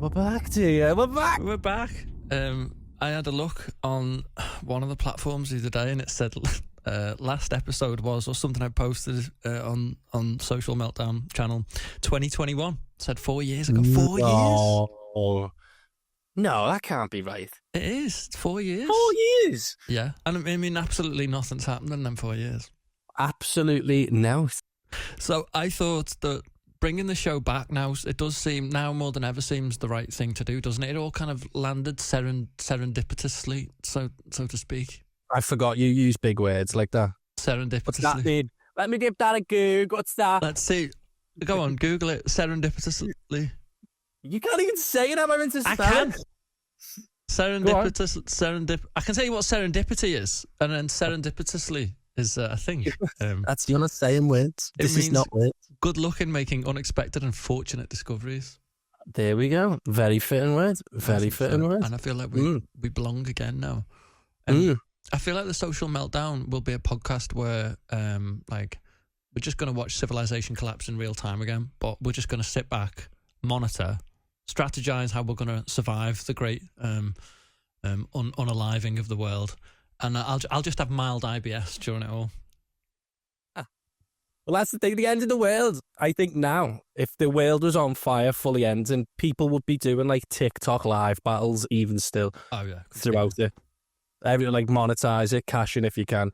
We're back, dear. We're back. We're back. I had a look on one of the platforms the other day, and it said last episode was, or something I posted on Social Meltdown channel, 2021. It said 4 years ago. 4 years. No, that can't be right. It is. It's 4 years. 4 years. Yeah, and I mean, absolutely nothing's happened in them 4 years. Absolutely no. So I thought that bringing the show back now, it does seem now more than ever seems the right thing to do, doesn't it? It all kind of landed serendipitously, so to speak. I forgot you use big words like that. Serendipitously. What's that mean? Let me give that a Google. What's that? Let's see. Go on, Google it. Serendipitously. You can't even say it. Am I meant to spell I can. it? Serendipitous. I can tell you what serendipity is, and then serendipitously is a thing. That's you're not saying words. This is not words. Good luck in making unexpected and fortunate discoveries. There we go. Very fitting words. Very fitting words. And I feel like we belong again now. I feel like the Social Meltdown will be a podcast where we're just going to watch civilization collapse in real time again, but we're just going to sit back, monitor, strategize how we're going to survive the great unaliving of the world, and I'll just have mild IBS during it all. Well, that's the thing. The end of the world. I think now, if the world was on fire, fully ending, people would be doing like TikTok live battles, even still. Oh yeah, throughout it. Everything like monetize it, cash in if you can.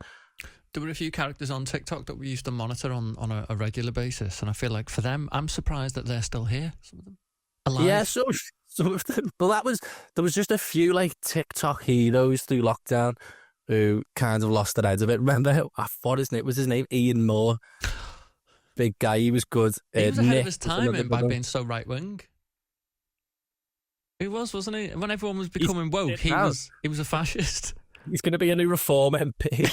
There were a few characters on TikTok that we used to monitor on a regular basis, and I feel like for them, I'm surprised that they're still here. Some of them alive. Yeah, some of them. But there was just a few like TikTok heroes through lockdown who kind of lost their heads a bit. Remember, what his name was? His name Ian Moore. Big guy, he was good. He was ahead of his time by being so right wing. He was, wasn't he? When everyone was becoming woke, he was a fascist. He's going to be a new Reform MP.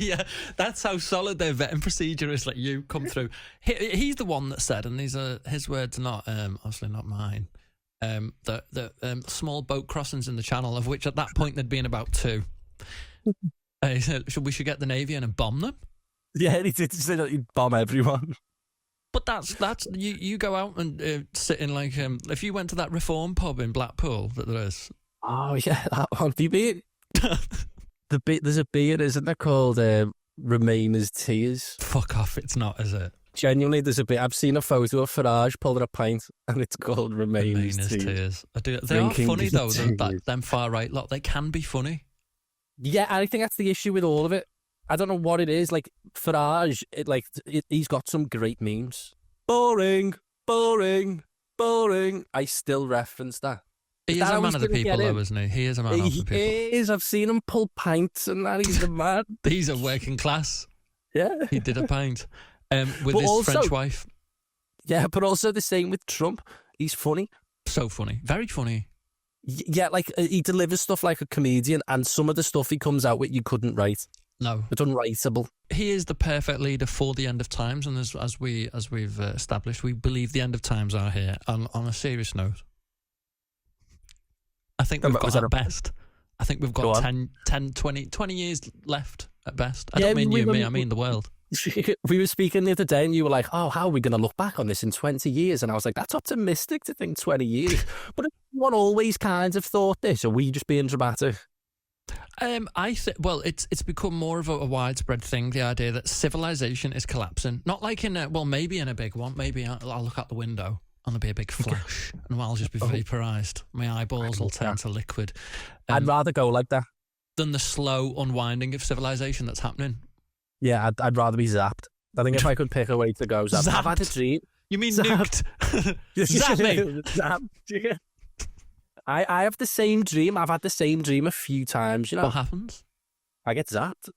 Yeah, that's how solid their vetting procedure is. Like, you come through. He's the one that said, and these are his words, not obviously not mine. That small boat crossings in the channel, of which at that point there'd been about 2. He said, we should get the Navy in and bomb them. Yeah, he did say that he'd bomb everyone. But that's you go out and sit in like if you went to that Reform pub in Blackpool that there is. Oh yeah, that one. Have you been? There's a beer, isn't there, called Remain as Tears? Fuck off! It's not, is it? Genuinely, there's a bit. I've seen a photo of Farage pulling a pint, and it's called Remain as Tears. I do. They are funny though. Them far right lot. They can be funny. Yeah, I think that's the issue with all of it. I don't know what it is. Like Farage, he's got some great memes. Boring, boring, boring. I still reference that. He is a man of the people, though, isn't he? He is a man of the people. He is. I've seen him pull pints and that. He's a man. He's a working class. Yeah. He did a pint with his French wife. Yeah, but also the same with Trump. He's funny. So funny. Very funny. Yeah, like he delivers stuff like a comedian, and some of the stuff he comes out with you couldn't write. No, it's unwritable. He is the perfect leader for the end of times, and as we've established, we believe the end of times are here. On a serious note, I think we've got our best. I think we've got 10, 20 years left at best. I don't mean you and me, I mean the world. We were speaking the other day and you were like, oh, how are we going to look back on this in 20 years? And I was like, that's optimistic to think 20 years. But everyone always kind of thought this. Are we just being dramatic? I think, well, it's become more of a widespread thing, the idea that civilization is collapsing. Not like maybe in a big one. Maybe I'll look out the window and there'll be a big flash and I'll just be vaporised. My eyeballs will turn to liquid. I'd rather go like that than the slow unwinding of civilization that's happening. Yeah, I'd rather be zapped. I think if I could pick a way to go, zapped. I've had a dream. You mean nuked? Zap me. Zapped. I have the same dream. I've had the same dream a few times, you know. What happens? I get zapped.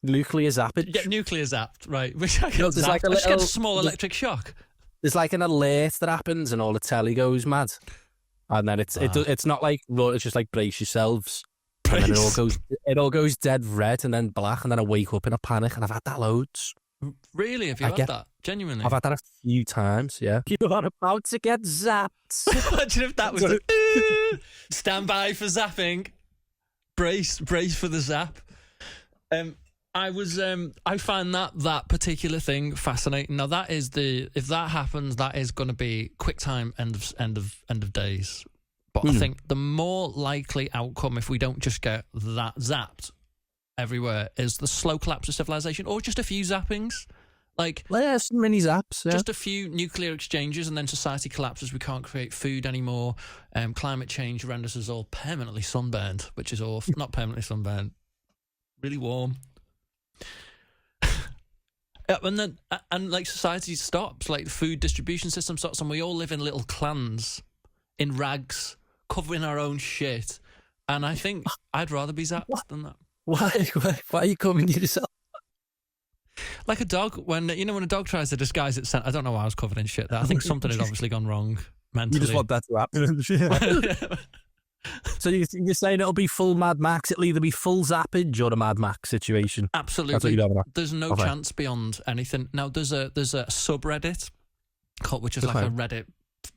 Nuclear zappage. You get nuclear zapped, right. Which I get there's like I just get a small electric shock. There's like an alert that happens and all the telly goes mad. And then it's not like, it's just like brace yourselves. And then it all goes dead red and then black, and then I wake up in a panic, and I've had that loads. Really? Have you had that? Genuinely? I've had that a few times, yeah. You are about to get zapped. Imagine if that was stand by for zapping. Brace for the zap. I find that particular thing fascinating. Now if that happens, that is going to be quick time end of days. But I think the more likely outcome, if we don't just get that zapped everywhere, is the slow collapse of civilization, or just a few zappings. Like, some mini zaps. Yeah. Just a few nuclear exchanges, and then society collapses. We can't create food anymore. Climate change renders us all permanently sunburned, which is awful. Not permanently sunburned, really warm. And like society stops, like the food distribution system stops, and we all live in little clans, in rags, covering our own shit. And I think I'd rather be zapped than that. Why are you coming to yourself? Like a dog, when a dog tries to disguise its scent. I don't know why I was covered in shit there. I think something had obviously gone wrong mentally. You just want that to happen. So you're saying it'll be full Mad Max? It'll either be full zappage or a Mad Max situation? Absolutely. There's no chance beyond anything. Now, there's a subreddit, which is like a Reddit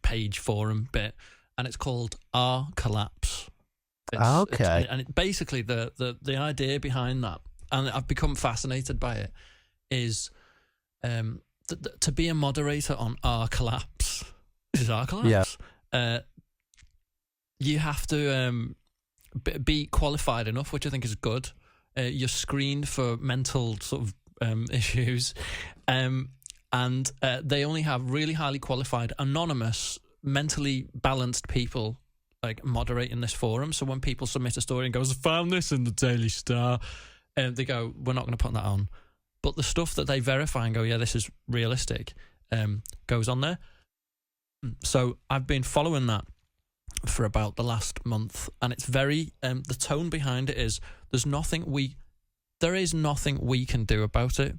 page forum bit, and it's called R Collapse. Basically the idea behind that, and I've become fascinated by it, is to be a moderator on R Collapse. Is R Collapse? Yeah. You have to be qualified enough, which I think is good. You're screened for mental sort of issues, and they only have really highly qualified, anonymous, mentally balanced people like moderating this forum. So when people submit a story and goes, "I found this in the Daily Star," they go, "We're not going to put that on." But the stuff that they verify and go, "Yeah, this is realistic," goes on there. So I've been following that for about the last month, and it's very the tone behind it is there is nothing we can do about it.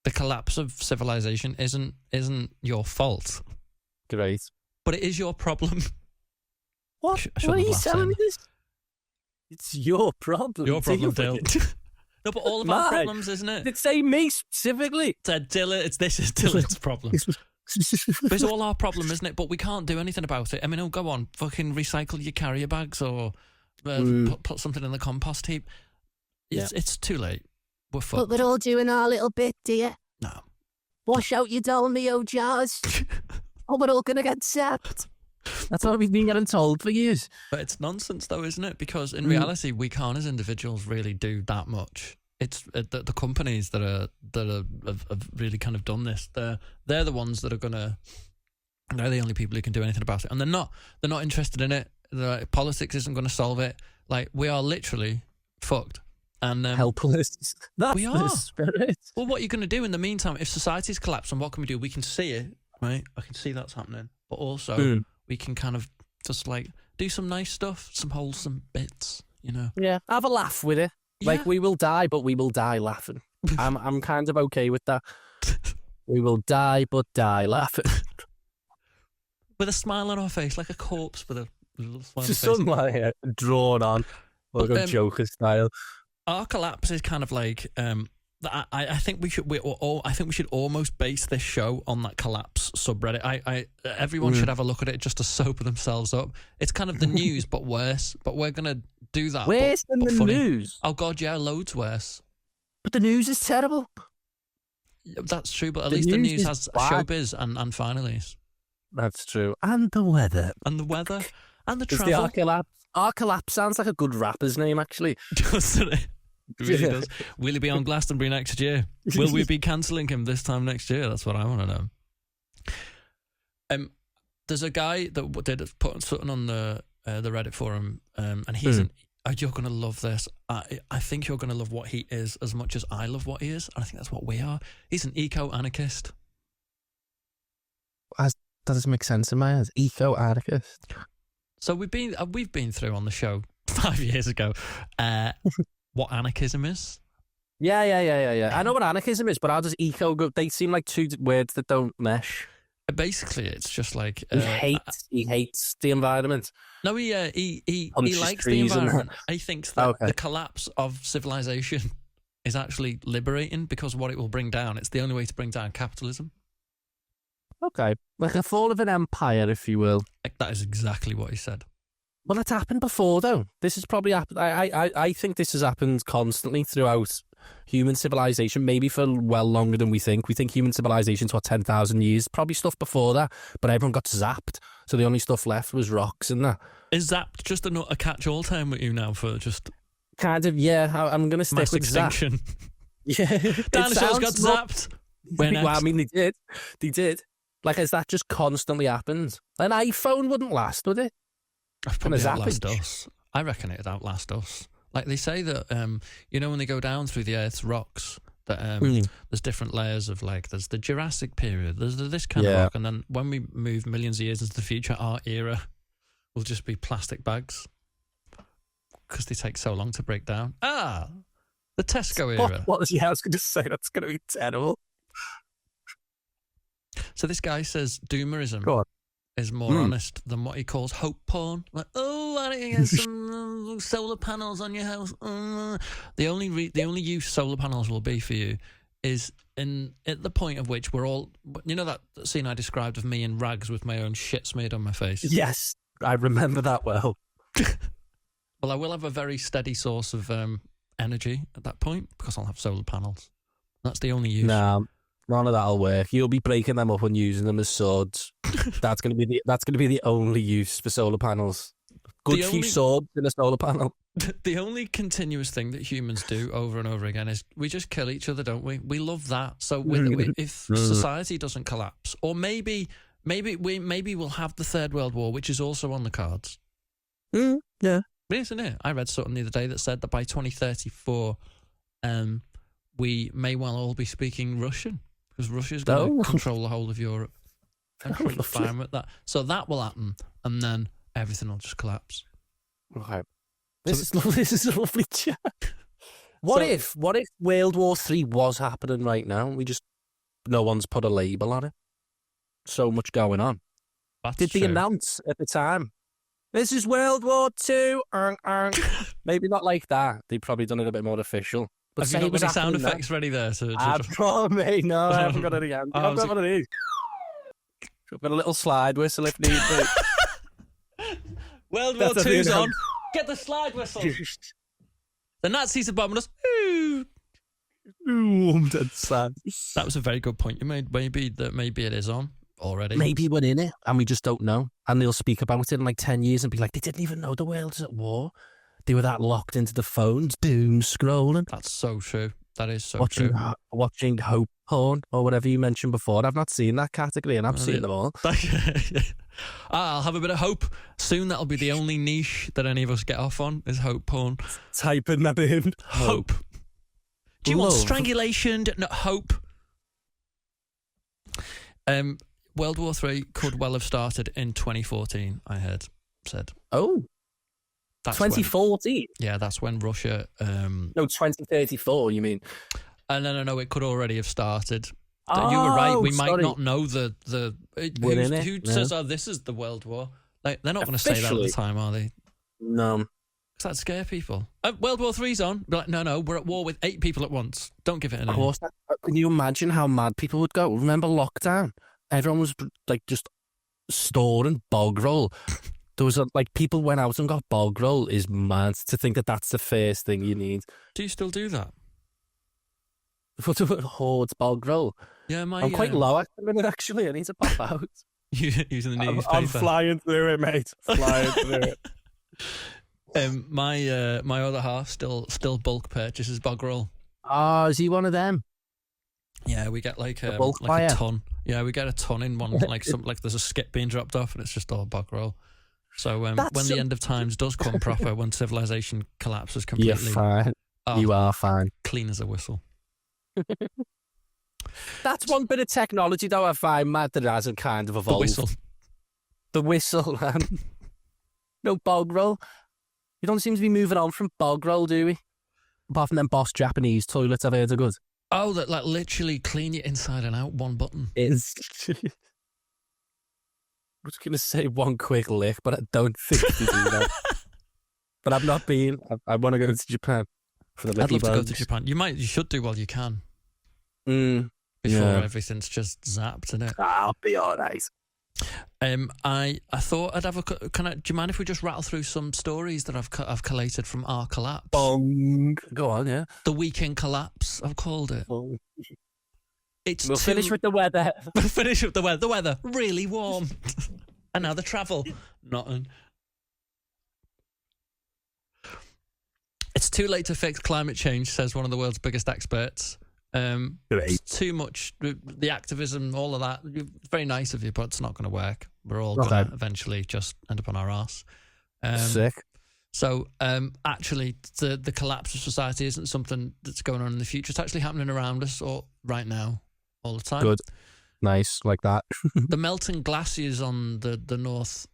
The collapse of civilization isn't your fault. Great. But it is your problem. What are you telling me this? It's your problem. Your problem, Dill. No, but all of our problems, isn't it? Did it say me specifically? This is Dylan's problem. But it's all our problem, isn't it? But we can't do anything about it. I mean, go on, fucking recycle your carrier bags, or put something in the compost heap. It's too late. We're fucked. But we're all doing our little bit, dear. No. Wash out your Dolmio jars, or we're all going to get zapped. That's what we've been getting told for years. But it's nonsense, though, isn't it? Because in reality, we can't, as individuals, really do that much. It's the companies that have really kind of done this. They're the ones that are gonna. They're the only people who can do anything about it, and they're not interested in it. Politics isn't going to solve it. Like, we are literally fucked and helpless. That's we are. The spirit. Well, what are you going to do in the meantime? If society's collapsed, and what can we do? We can see it, right? I can see that's happening, but also we can kind of just like do some nice stuff, some wholesome bits, Yeah, have a laugh with it. Like, we will die, but we will die laughing. I'm kind of okay with that. We will die, but die laughing. With a smile on our face, like a corpse with a little smile on Just face. something like drawn on, like a Joker style. Our collapse is kind of like I think we should almost base this show on that collapse subreddit. Everyone should have a look at it just to sober themselves up. It's kind of the news, but worse. But we're gonna do that. Worse than the funny. News? Oh God, yeah, loads worse. But the news is terrible. That's true, but at least the news has showbiz and finalies. That's true. And the weather. And the weather. And the travel. Our collapse sounds like a good rapper's name, actually. Doesn't it? It really does. Will he be on Glastonbury next year? Will we be cancelling him this time next year? That's what I want to know. There's a guy that did put something on the Reddit forum, and he's you're going to love this. I think you're going to love what he is as much as I love what he is, and I think that's what we are. He's an eco-anarchist. That doesn't make sense in my eyes. Eco-anarchist. So we've been through on the show 5 years ago what anarchism is. Yeah. I know what anarchism is, but how does eco go? They seem like two words that don't mesh. Basically, it's just like he hates the environment. No, he likes the environment. He thinks that the collapse of civilization is actually liberating because what it will bring down. It's the only way to bring down capitalism. Okay, like a fall of an empire, if you will. Like, that is exactly what he said. Well, it's happened before, though. This has probably happened. I think this has happened constantly throughout human civilization, maybe for well longer than we think. We think human civilization's 10,000 years. Probably stuff before that, but everyone got zapped. So the only stuff left was rocks and that. Is zapped just a catch-all term with you now for just kind of? Yeah, I'm going to stick mass with extinction. Yeah, dinosaurs got zapped. Well, I mean, they did. Like, has that just constantly happened? An iPhone wouldn't last, would it? Probably outlast us. I reckon it'd outlast us. Like they say that, when they go down through the Earth's rocks, that there's different layers of, like, there's the Jurassic period, there's this kind of rock, and then when we move millions of years into the future, our era will just be plastic bags because they take so long to break down. The Tesco era. What was I was going to say? That's going to be terrible. So this guy says doomerism is more honest than what he calls hope porn. Like, why don't you get some solar panels on your house? The only use solar panels will be for you is at the point of which we're all... You know that scene I described of me in rags with my own shit smeared on my face? Yes, I remember that well. Well, I will have a very steady source of energy at that point because I'll have solar panels. That's the only use. No, none of that'll work. You'll be breaking them up and using them as swords. That's gonna be the only use for solar panels. Good few swords in a solar panel. The only continuous thing that humans do over and over again is we just kill each other, don't we? We love that. So if society doesn't collapse, or maybe we'll have the Third World War, which is also on the cards. Yeah. Isn't it? I read something the other day that said that by 2034, we may well all be speaking Russian because Russia's going to control the whole of Europe. I'm pretty fine with that. So that will happen, and then everything will just collapse. Okay. This is a lovely chat. What if World War III was happening right now? No one's put a label on it. So much going on. Did they announce at the time? This is World War II. Maybe not like that. They've probably done it a bit more official. But have you got any sound effects ready there? Probably no. I haven't got any. I've got one of these. I've got a little slide whistle if need be. World War II's on. Get the slide whistle. The Nazis are bombing us. That was a very good point you made. Maybe it is on already. Maybe we're in it and we just don't know. And they'll speak about it in like 10 years and be like, they didn't even know the world's at war. They were that locked into the phones, doom scrolling. That's so true. That is so true. Watching hope porn or whatever you mentioned before. I've not seen that category and I've seen them all. I'll have a bit of hope. Soon that'll be the only niche that any of us get off on is hope porn. Type in that in. Hope. Do you want strangulation? No, hope. World War III could well have started in 2014, I heard said. Oh. That's 2014? That's when Russia... No, 2034, you mean? No, it could already have started. You were right. We might not know who says, this is the World War. Like, they're not going to say that at the time, are they? No. Because that'd scare people. World War III's on. Be like, no, we're at war with 8 people at once. Don't give it a name. Of course. Can you imagine how mad people would go? Remember lockdown? Everyone was like just storing bog roll. There was people went out and got bog roll. Is mad to think that that's the first thing you need. Do you still do that? Hoards bog roll. Yeah, I'm quite low at the minute, actually. I need to pop out. Using the newspaper. I'm flying through it, mate. Flying through it. My other half still bulk purchases bog roll. Oh, is he one of them? Yeah, we get like a ton. Yeah, we get a ton in one. Like there's a skip being dropped off, and it's just all bog roll. So when the end of times does come proper, when civilization collapses completely, you're fine. You are fine. Clean as a whistle. That's one bit of technology, though, I find mad that it hasn't kind of evolved. The whistle. No bog roll. You don't seem to be moving on from bog roll, do we? Apart from them Boss Japanese toilets I've heard are good. Oh, that literally clean you inside and out, one button. I was going to say one quick lick, but I don't think they do that. But I've not been. I want to go to Japan for the little I'd love to go to Japan. You should do while you can. Before everything's just zapped, innit? I'll be all right. I thought I'd have a. Do you mind if we just rattle through some stories that I've collated from our collapse? Bong. Go on, yeah. The weekend collapse, I've called it. Bong. We'll finish with the weather. We'll finish with the weather. The weather really warm, and now the travel. Nothing. It's too late to fix climate change, says one of the world's biggest experts. It's too much. The activism, all of that. It's very nice of you, but it's not going to work. We're all going to eventually just end up on our arse. Sick. So, actually, the collapse of society isn't something that's going on in the future. It's actually happening around us or right now, all the time. Good. Nice, like that. The melting glaciers on the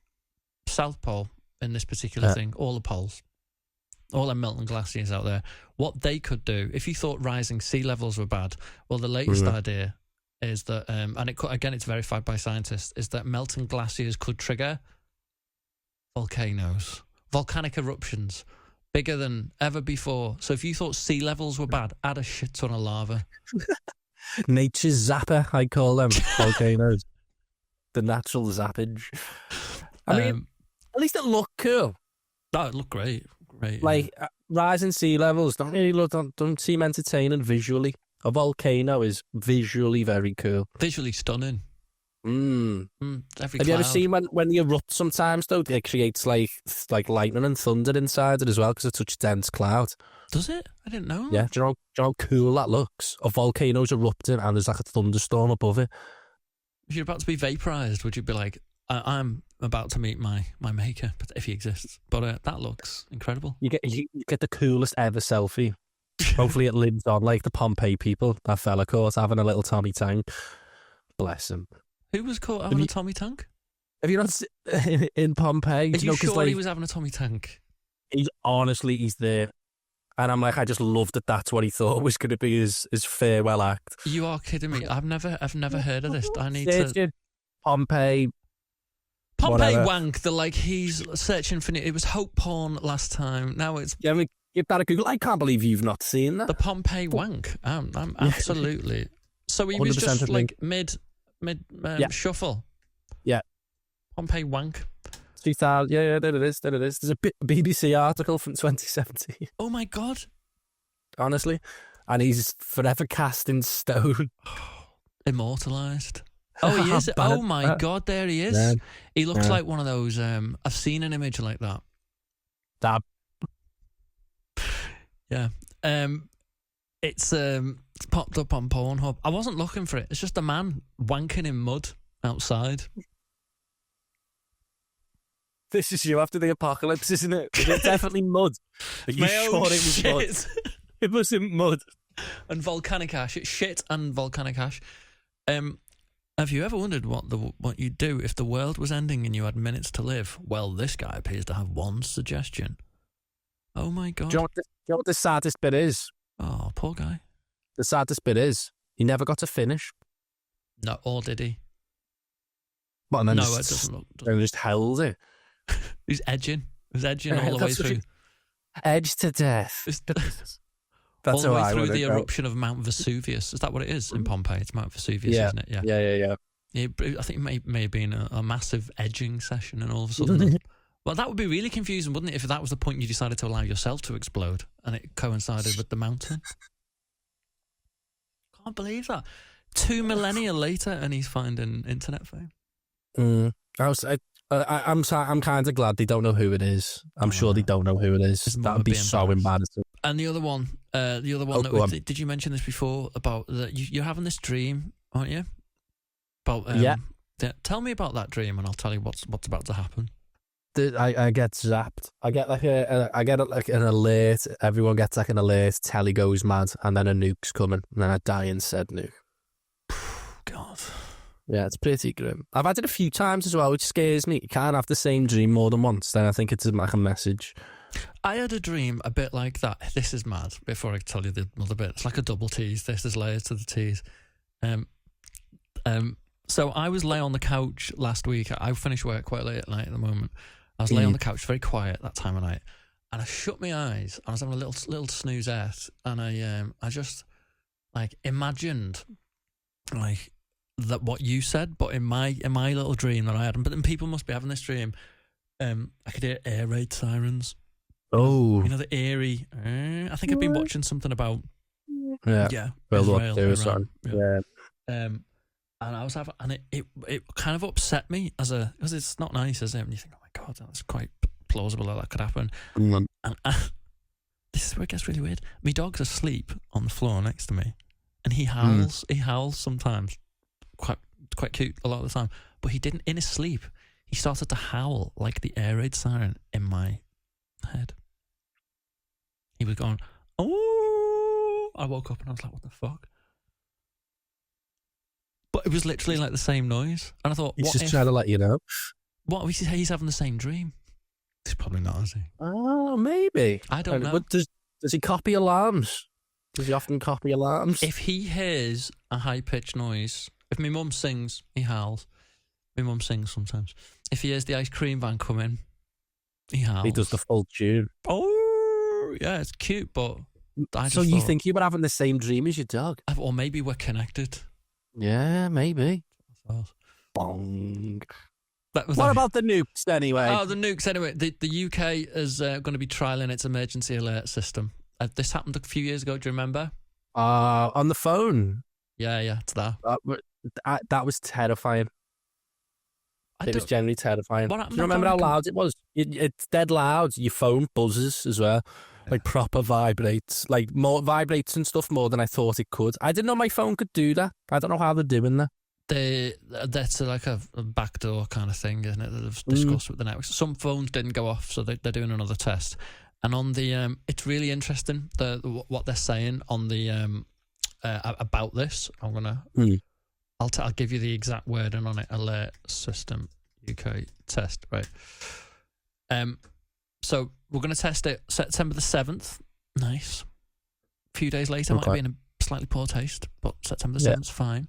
South Pole in this particular thing, all the poles, all the melting glaciers out there, what they could do, if you thought rising sea levels were bad, well, the latest idea is that, and it's verified by scientists, is that melting glaciers could trigger volcanoes, volcanic eruptions, bigger than ever before. So if you thought sea levels were bad, add a shit ton of lava. Nature's zapper, I call them, volcanoes. The natural zappage. I mean, at least it looked cool. Oh, it looked great. Great. Like, rising sea levels don't seem entertaining visually. A volcano is visually very cool. Visually stunning. Have Every you ever seen when they erupt sometimes, though, it creates like lightning and thunder inside it as well because it's such dense cloud? Does it? I didn't know. Yeah, do you know how cool that looks? A volcano's erupting and there's like a thunderstorm above it. If you're about to be vaporized, would you be like, I'm about to meet my maker, if he exists? But that looks incredible. You get the coolest ever selfie. Hopefully it lives on, like the Pompeii people. That fella caught having a little Tommy tank. Bless him. Who was caught having a Tommy tank? Have you not in Pompeii? Are you sure he was having a Tommy tank? He's there. And I'm like, I just loved that that's what he thought was going to be his farewell act. You are kidding me. I've never heard of this. I need to... Pompeii wank, he's searching for it was hope porn last time. Now it's... Yeah, I mean, give that a Google. I can't believe you've not seen that. The Pompeii wank. I'm absolutely... So he was just like mid shuffle. Yeah. Pompeii wank. 2000, yeah, there it is. There's a BBC article from 2017. Oh my God. Honestly. And he's forever cast in stone. Immortalised. Oh, he is. Oh my God, there he is. Yeah. He looks like one of those. I've seen an image like that. Dab. Yeah. It's popped up on Pornhub. I wasn't looking for it. It's just a man wanking in mud outside. This is you after the apocalypse, isn't it? It's definitely mud. Are you sure it was mud? It wasn't mud. And volcanic ash. It's shit and volcanic ash. Have you ever wondered what you'd do if the world was ending and you had minutes to live? Well, this guy appears to have one suggestion. Oh my God. Do you know what the saddest bit is? Oh, poor guy. The saddest bit is he never got to finish. No, or did he? But and then it doesn't look... And just held it. He's edging. He was edging all the way through. Edge to death. That's all the way through the eruption of Mount Vesuvius. Is that what it is in Pompeii? It's Mount Vesuvius, isn't it? Yeah. I think it may have been a massive edging session, and all of a sudden... Well, that would be really confusing, wouldn't it, if that was the point you decided to allow yourself to explode and it coincided with the mountain? Can't believe that. 2 millennia later and he's finding internet fame. I'm kind of glad they don't know who it is. I'm sure they don't know who it is. That would be so embarrassing. And the other one, did you mention this before about that? You're having this dream, aren't you? About tell me about that dream, and I'll tell you what's about to happen. I get zapped. I get an alert. Everyone gets like an alert. Telly goes mad, and then a nuke's coming, and then I die in said nuke. God. Yeah, it's pretty grim. I've had it a few times as well, which scares me. You can't have the same dream more than once. Then I think it's like a message. I had a dream a bit like that. This is mad. Before I tell you the other bit, it's like a double tease. There's layers to the tease. So I was lay on the couch last week. I finish work quite late at night at the moment. I was lay on the couch, very quiet that time of night, and I shut my eyes. And I was having a little snoozette, and I just like imagined like that what you said, but in my little dream that I had, but then people must be having this dream. I could hear air raid sirens. Oh, You know the eerie. I think I've been watching something about World War Israel, II or Iran, something. yeah. Yeah. And I was having, and it kind of upset me because it's not nice, is it? And you think, oh my god, that's quite plausible that could happen. Mm. And this is where it gets really weird. My dog's asleep on the floor next to me, and he howls. He howls sometimes, quite cute a lot of the time. But he didn't in his sleep. He started to howl like the air raid siren in my head. He was going, oh! I woke up and I was like, what the fuck? But it was literally like the same noise. And I thought, He's just trying to let you know. What if he's having the same dream? He's probably not, is he? Oh, maybe. I don't know. But does he copy alarms? Does he often copy alarms? If he hears a high-pitched noise, if my mum sings, he howls. My mum sings sometimes. If he hears the ice cream van come in, he howls. He does the full tune. Oh, yeah, it's cute, but I just So you thought, think you were having the same dream as your dog? or maybe we're connected. Yeah, maybe. I thought. Bong. That was What about the nukes anyway? Oh, the nukes. Anyway, the UK is going to be trialling its emergency alert system. This happened a few years ago. Do you remember? On the phone. Yeah, it's that. That was terrifying. It was genuinely terrifying. What happened? Do you remember how loud it was? It's dead loud. Your phone buzzes as well. Yeah. Like proper vibrates. Like more vibrates and stuff more than I thought it could. I didn't know my phone could do that. I don't know how they're doing that. That's like a backdoor kind of thing, isn't it? That they've discussed with the networks. Some phones didn't go off, so they're doing another test. And on the, it's really interesting what they're saying on the about this. I'm gonna, I'll give you the exact wording on it. Alert system UK test, right? So we're gonna test it September the 7th. Nice. A few days later, might be in a slightly poor taste, but September the 7th's fine.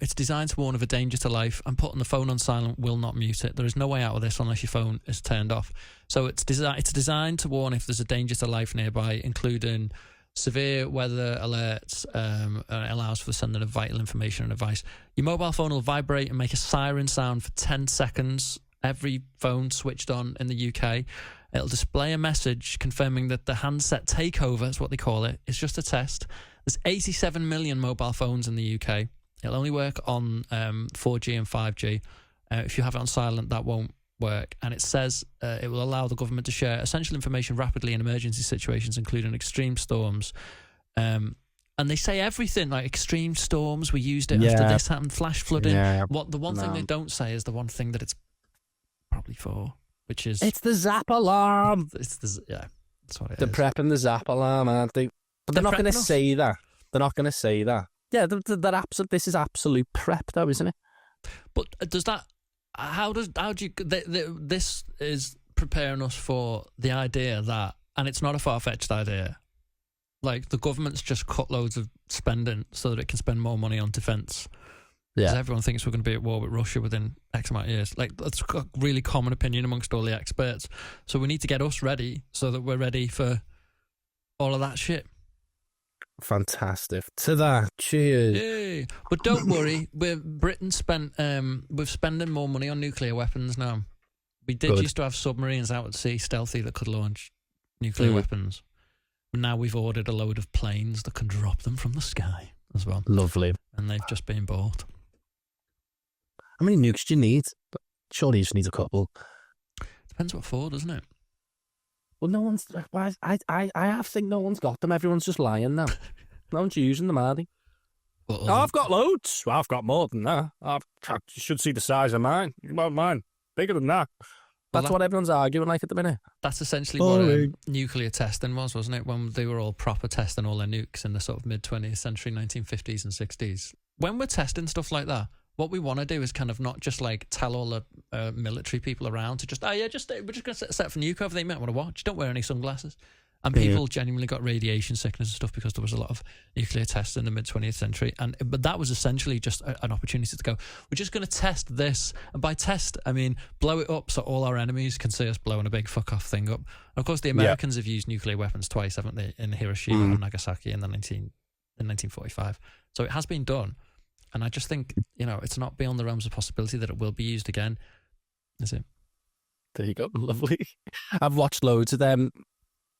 It's designed to warn of a danger to life, and putting the phone on silent will not mute it. There is no way out of this unless your phone is turned off. So it's designed to warn if there's a danger to life nearby, including severe weather alerts, and it allows for the sending of vital information and advice. Your mobile phone will vibrate and make a siren sound for 10 seconds. Every phone switched on in the UK. It'll display a message confirming that the handset takeover, is what they call it, is just a test. There's 87 million mobile phones in the UK. It'll only work on 4G and 5G. If you have it on silent, that won't work. And it says it will allow the government to share essential information rapidly in emergency situations, including extreme storms. And they say everything, like extreme storms, we used it after this happened, flash flooding. Yeah. The one thing they don't say is the one thing that it's probably for, which is... It's the zap alarm. That's what it They're is. prepping the zap alarm, aren't they? But they're not going to say that. They're not going to say that. Yeah, this is absolute prep, though, isn't it? But does that? How do you? This is preparing us for the idea that, and it's not a far-fetched idea. Like the government's just cut loads of spending so that it can spend more money on defence. Because everyone thinks we're going to be at war with Russia within X amount of years. Like that's a really common opinion amongst all the experts. So we need to get us ready so that we're ready for all of that shit. Fantastic. To that, cheers. Yay. But don't worry, Britain we're spending more money on nuclear weapons now. We did used to have submarines out at sea, stealthy, that could launch nuclear weapons. Now we've ordered a load of planes that can drop them from the sky as well. Lovely. And they've just been bought. How many nukes do you need? Surely you just need a couple. Depends what for, doesn't it? Well, no one's... I think no one's got them. Everyone's just lying now. No one's using them, are they? Well, I've got loads. Well, I've got more than that. You should see the size of mine. Well, mine. Bigger than that. That's what everyone's arguing like at the minute. That's essentially what nuclear testing was, wasn't it? When they were all proper testing all their nukes in the sort of mid-20th century, 1950s and 60s. When we're testing stuff like that, what we want to do is kind of not just like tell all the military people around to just, we're just going to set for nuke over there. You might want to watch. Don't wear any sunglasses. And people genuinely got radiation sickness and stuff because there was a lot of nuclear tests in the mid-20th century. But that was essentially just an opportunity to go, we're just going to test this. And by test, I mean blow it up so all our enemies can see us blowing a big fuck-off thing up. And of course, the Americans have used nuclear weapons twice, haven't they? In Hiroshima and Nagasaki in 1945. So it has been done. And I just think, it's not beyond the realms of possibility that it will be used again, is it? There you go. Lovely. I've watched loads of them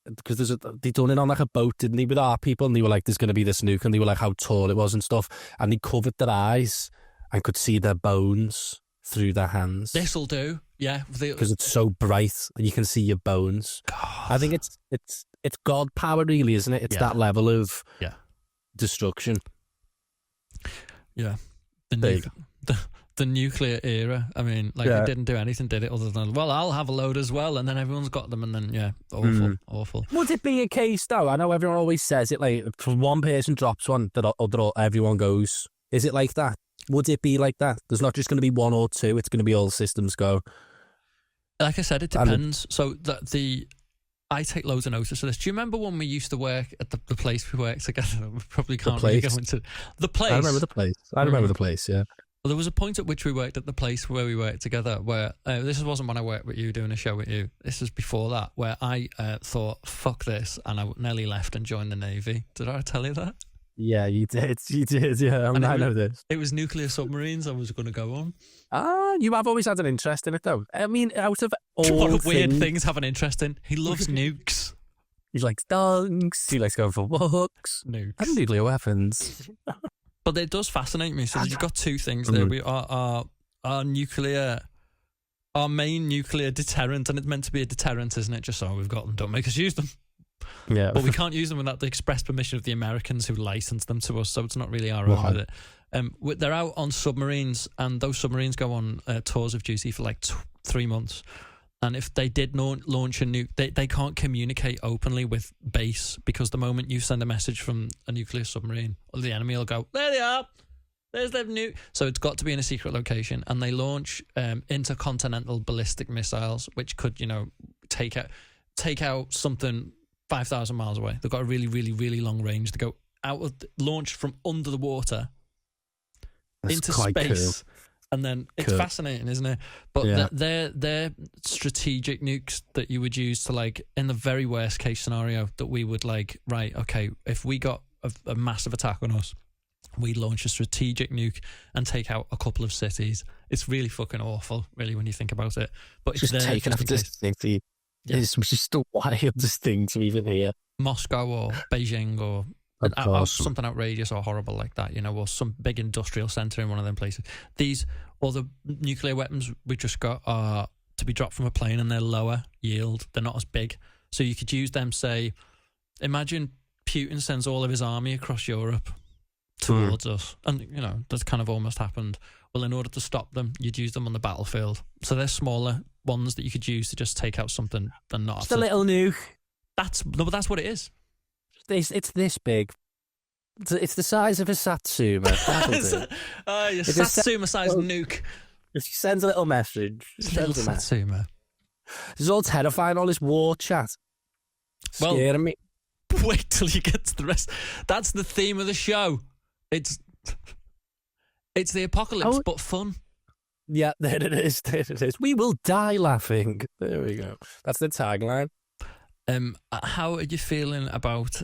because they done it on like a boat, didn't they, with our people? And they were like, there's going to be this nuke. And they were like, how tall it was and stuff. And they covered their eyes and could see their bones through their hands. This'll do. Yeah. Because it's so bright and you can see your bones. God. I think it's God power, really, isn't it? It's that level of destruction. Yeah. The nuclear era. I mean, it didn't do anything, did it? Other than, well, I'll have a load as well, and then everyone's got them, and then awful. Would it be a case though? I know everyone always says it. Like, if one person drops one, that everyone goes. Is it like that? Would it be like that? There's not just going to be one or two. It's going to be all systems go. Like I said, it depends. So I take loads of notice of this. Do you remember when we used to work at the place we worked together? We probably can't really go into the place. I remember the place. Yeah. Well, there was a point at which we worked at the place where we worked together where this wasn't when I worked with you doing a show with you. This was before that, where I thought, fuck this, and I nearly left and joined the Navy. Did I tell you that? Yeah, you did. Yeah, I know this. It was nuclear submarines I was going to go on. You have always had an interest in it, though. I mean, out of all what weird things have an interest in. He loves nukes. He likes dogs. He likes going for walks. Nukes. And nuclear weapons. But it does fascinate me. So you've got two things there. We are our nuclear, our main nuclear deterrent, and it's meant to be a deterrent, isn't it? Just so we've got them, don't make us use them. Yeah, but we can't use them without the express permission of the Americans who license them to us. So it's not really our own with it. They're out on submarines, and those submarines go on tours of duty for like 3 months. And if they did launch a nuke, they can't communicate openly with base, because the moment you send a message from a nuclear submarine, the enemy will go, there they are, there's their nuke. So it's got to be in a secret location, and they launch intercontinental ballistic missiles, which could, take out something 5,000 miles away. They've got a really, really, really long range to go launch from under the water into space. Cool. And then it's fascinating, isn't it? But they're strategic nukes that you would use to, like, in the very worst case scenario, that we would like, right, okay, if we got a massive attack on us, we'd launch a strategic nuke and take out a couple of cities. It's really fucking awful, really, when you think about it. But it's just taking up this thing. It's just the wildest thing to even hear. Moscow or Beijing or something outrageous or horrible like that, or some big industrial centre in one of them places. These other nuclear weapons we just got are to be dropped from a plane, and they're lower yield. They're not as big. So you could use them, say, imagine Putin sends all of his army across Europe towards us. And, that's kind of almost happened. Well, in order to stop them, you'd use them on the battlefield. So they're smaller ones that you could use to just take out something and not... Just a little nuke. But that's what it is. It's this big. It's the size of a Satsuma. Your Satsuma-sized nuke. If he sends a little message, sends a Satsuma. This is all terrifying, all this war chat. Scaring me. Wait till you get to the rest. That's the theme of the show. It's the apocalypse, but fun. Yeah, there it is. We will die laughing. There we go. That's the tagline. How are you feeling about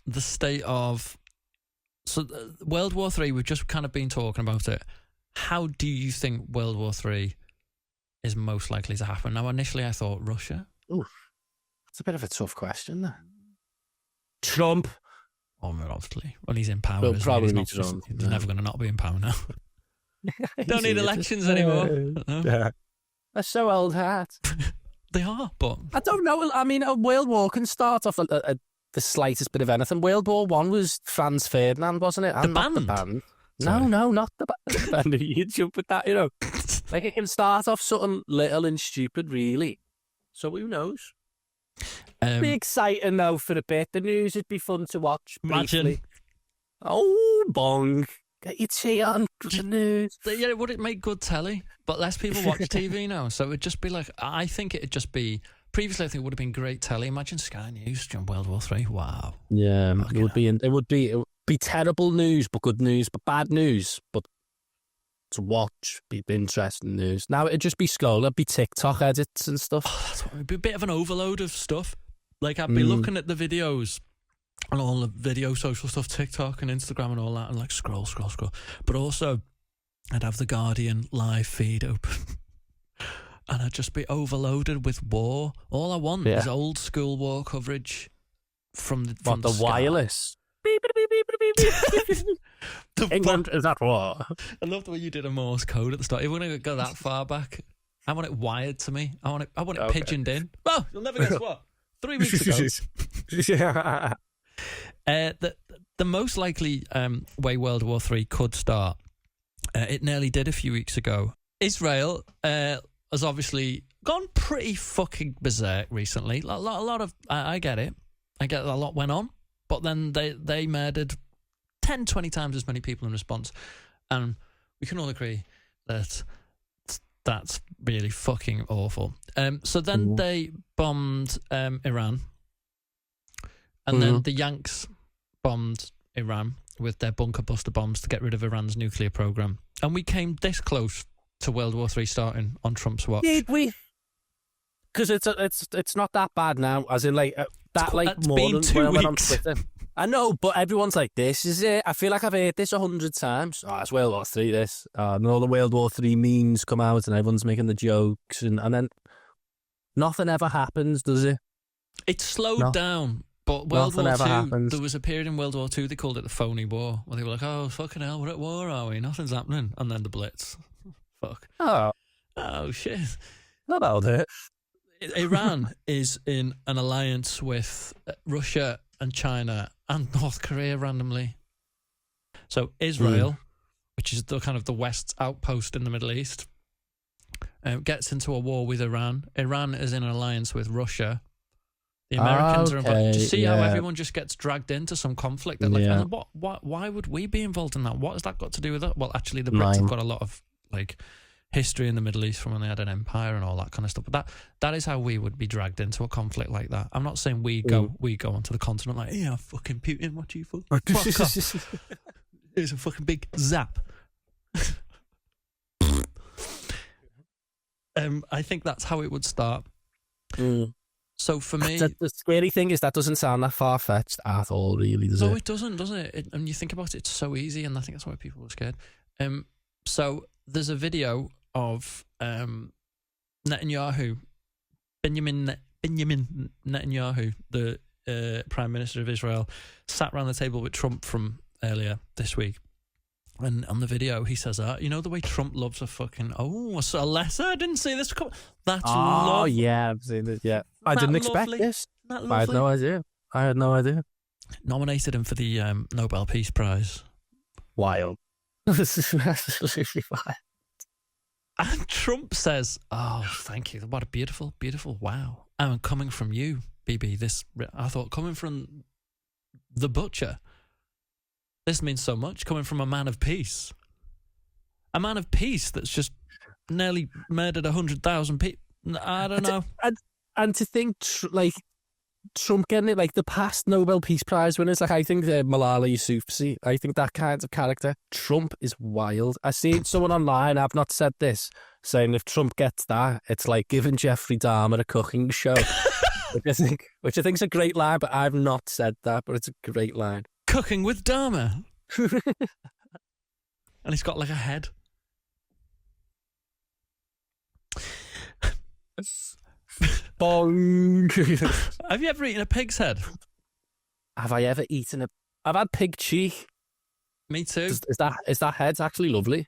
the state of... So World War III, we've just kind of been talking about it. How do you think World War III is most likely to happen? Now, initially I thought Russia. Ooh, that's a bit of a tough question. Trump. Obviously. When he's in power. Well, probably Trump. He's never going to not be in power now. Don't need elections anymore. Yeah. They're so old hat. They are, but... I don't know. I mean, a World War can start off the slightest bit of anything. World War One was Franz Ferdinand, wasn't it? The band? The band. No, not the band. You jump with that, Like, it can start off something little and stupid, really. So who knows? It'd be exciting, though, for a bit. The news would be fun to watch. Imagine. Briefly. Oh, bong. Get your tea on the news. Yeah, would it make good telly? But less people watch TV now. So it would just be like, I think it would just be... Previously, I think it would have been great telly. Imagine Sky News during World War III. Wow. Yeah, it would be terrible news, but good news, but bad news, but to watch, be interesting news. Now it'd just be scroll, it'd be TikTok edits and stuff. It'd be a bit of an overload of stuff. Like, I'd be looking at the videos and all the video social stuff, TikTok and Instagram and all that, and like scroll. But also, I'd have the Guardian live feed open, and I'd just be overloaded with war. All I want is old school war coverage from the sky. Wireless. Beep, beep, beep, beep, beep, beep. England is at war. I love the way you did a Morse code at the start. You want to go that far back? I want it wired to me. I want it pigeoned in. Well, you'll never guess what. 3 weeks ago. The most likely way World War III could start, it nearly did a few weeks ago. Israel has obviously gone pretty fucking berserk recently. A lot of I get it. I get that a lot went on. But then they murdered 10, 20 times as many people in response. And we can all agree that that's really fucking awful. So then they bombed Iran. And then the Yanks bombed Iran with their bunker buster bombs to get rid of Iran's nuclear program. And we came this close to World War III starting on Trump's watch. Did we? Because it's not that bad now. As in, like... It's more been than 2 when I went on weeks. Twitter. I know, but everyone's like, this is it. I feel like I've heard this 100 times. Oh, it's World War III, this. And all the World War III memes come out and everyone's making the jokes. And then nothing ever happens, does it? It slowed down. But World Nothing War ever II, happens. there was a period in World War II, they called it the phony war, where they were like, oh, fucking hell, we're at war, are we? Nothing's happening. And then the Blitz. Fuck. Oh, shit. Not about it. Iran is in an alliance with Russia and China and North Korea randomly. So Israel, which is the kind of the West's outpost in the Middle East, gets into a war with Iran. Iran is in an alliance with Russia. The Americans are involved. Do you see how everyone just gets dragged into some conflict? They're like, and why would we be involved in that? What has that got to do with it? Well, actually, the Brits have got a lot of like history in the Middle East from when they had an empire and all that kind of stuff. But that is how we would be dragged into a conflict like that. I'm not saying we go onto the continent like, yeah, fucking Putin, what you fuck off. Here's a fucking big zap. I think that's how it would start. So for me, the scary thing is that doesn't sound that far fetched at all, really, does it? No, it doesn't it? And you think about it, it's so easy, and I think that's why people are scared. So there's a video of Netanyahu, Benjamin Netanyahu, the Prime Minister of Israel, sat around the table with Trump from earlier this week. And on the video, he says, you know the way Trump loves a fucking... Oh, so Alessa, I didn't see this come... That's lovely. Oh, yeah, I've seen it, yeah. I didn't expect this. I had no idea. Nominated him for the Nobel Peace Prize. Wild. This is absolutely wild. And Trump says, oh, thank you. What a beautiful, beautiful wow. And coming from you, BB, I thought coming from the butcher... This means so much, coming from a man of peace. A man of peace that's just nearly murdered 100,000 people. I don't know. And to think, Trump getting it, like the past Nobel Peace Prize winners, like I think Malala Yousafzai, I think that kind of character. Trump is wild. I seen someone online, I've not said this, saying if Trump gets that, it's like giving Jeffrey Dahmer a cooking show. which I think is a great line, but I've not said that, but it's a great line. Cooking with Dharma. And he's got like a head. Bong. Have you ever eaten a pig's head? Have I ever eaten I've had pig cheek. Me too. Is that head actually lovely?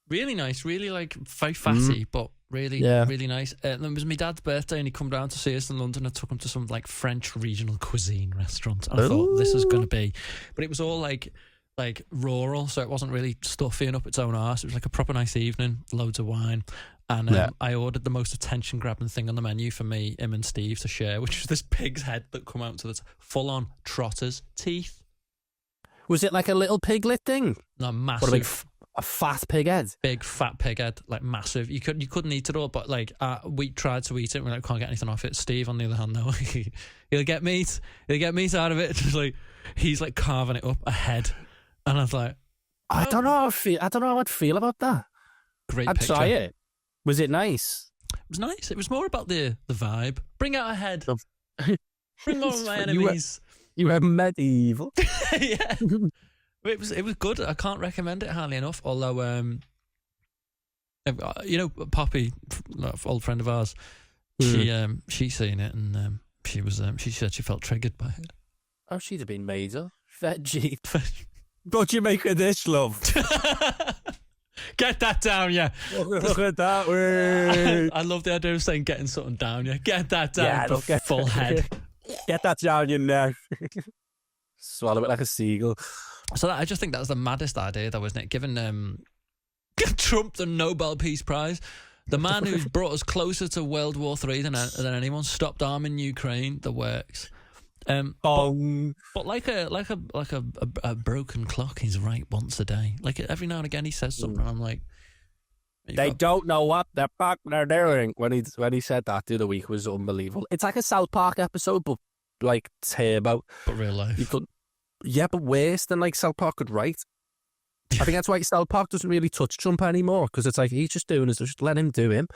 Really nice, really like very fatty, but really, really nice. It was my dad's birthday and he come down to see us in London. I took him to some like French regional cuisine restaurant. And I thought this is going to be, but it was all like rural, so it wasn't really stuffy and up its own arse. It was like a proper nice evening, loads of wine. And I ordered the most attention-grabbing thing on the menu for me, him and Steve to share, which was this pig's head that come out to the full-on trotter's teeth. Was it like a little piglet thing? No, massive. A fat pig head? Big fat pig head, like massive. You couldn't eat it all, but like we tried to eat it. We're like, can't get anything off it. Steve, on the other hand, though, he'll get meat. He'll get meat out of it. Just like he's like carving it up a head, and I was like, I don't know how I'd feel about that. Great. I'd picture. try it. Was it nice? It was nice. It was more about the vibe. Bring out a head. Bring on my enemies. You were medieval. Yeah. It was good. I can't recommend it highly enough. Although, you know, Poppy, old friend of ours, she's seen it and she said she felt triggered by it. Oh, she'd have been made of veggie. What you make of this, love? Get that down, yeah. Look at that way. I love the idea of saying getting something down, yeah. Get that down, full head. Get that down your neck. Swallow it like a seagull. So I just think that's the maddest idea, though, isn't it? Given Trump the Nobel Peace Prize, the man who's brought us closer to World War III than anyone, stopped arming Ukraine, the works. But like a broken clock, he's right once a day. Like every now and again, he says something. And I'm like, they don't know what the fuck they're doing. When he said that the other week was unbelievable. It's like a South Park episode, but like turbo. But real life. Yeah, but worse than like South Park could write. I think that's why South Park doesn't really touch Trump anymore, because it's like he's just doing it, so just let him do him.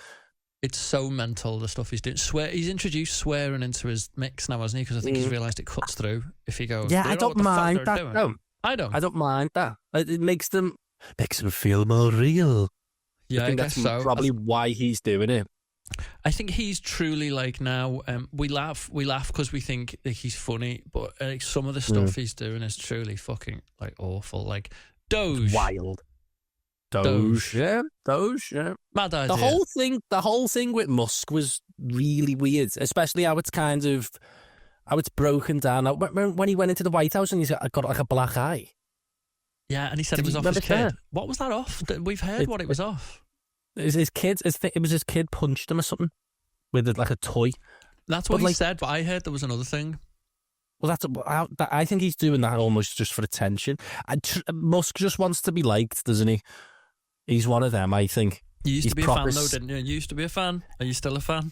It's so mental, the stuff he's doing. He's introduced swearing into his mix now, hasn't he? Because I think he's realised it cuts through if he goes. Yeah, I don't mind that. No, I don't mind that. It makes them feel more real. Yeah, I think that's so. Probably why he's doing it. I think he's truly like now. We laugh because we think that he's funny, but some of the stuff he's doing is truly fucking like awful. Like Doge, wild. Doge, yeah. Mad idea. The whole thing with Musk was really weird, especially how it's broken down. When he went into the White House and he's got like a black eye. Yeah, and he said it was off his kid. What was that off? We've heard what it was off. It was his kid. It was his kid punched him or something with like a toy. That's what he said, but I heard there was another thing. Well, I think he's doing that almost just for attention. Musk just wants to be liked, doesn't he? He's one of them, I think. You used to be a fan, though, didn't you? You used to be a fan. Are you still a fan?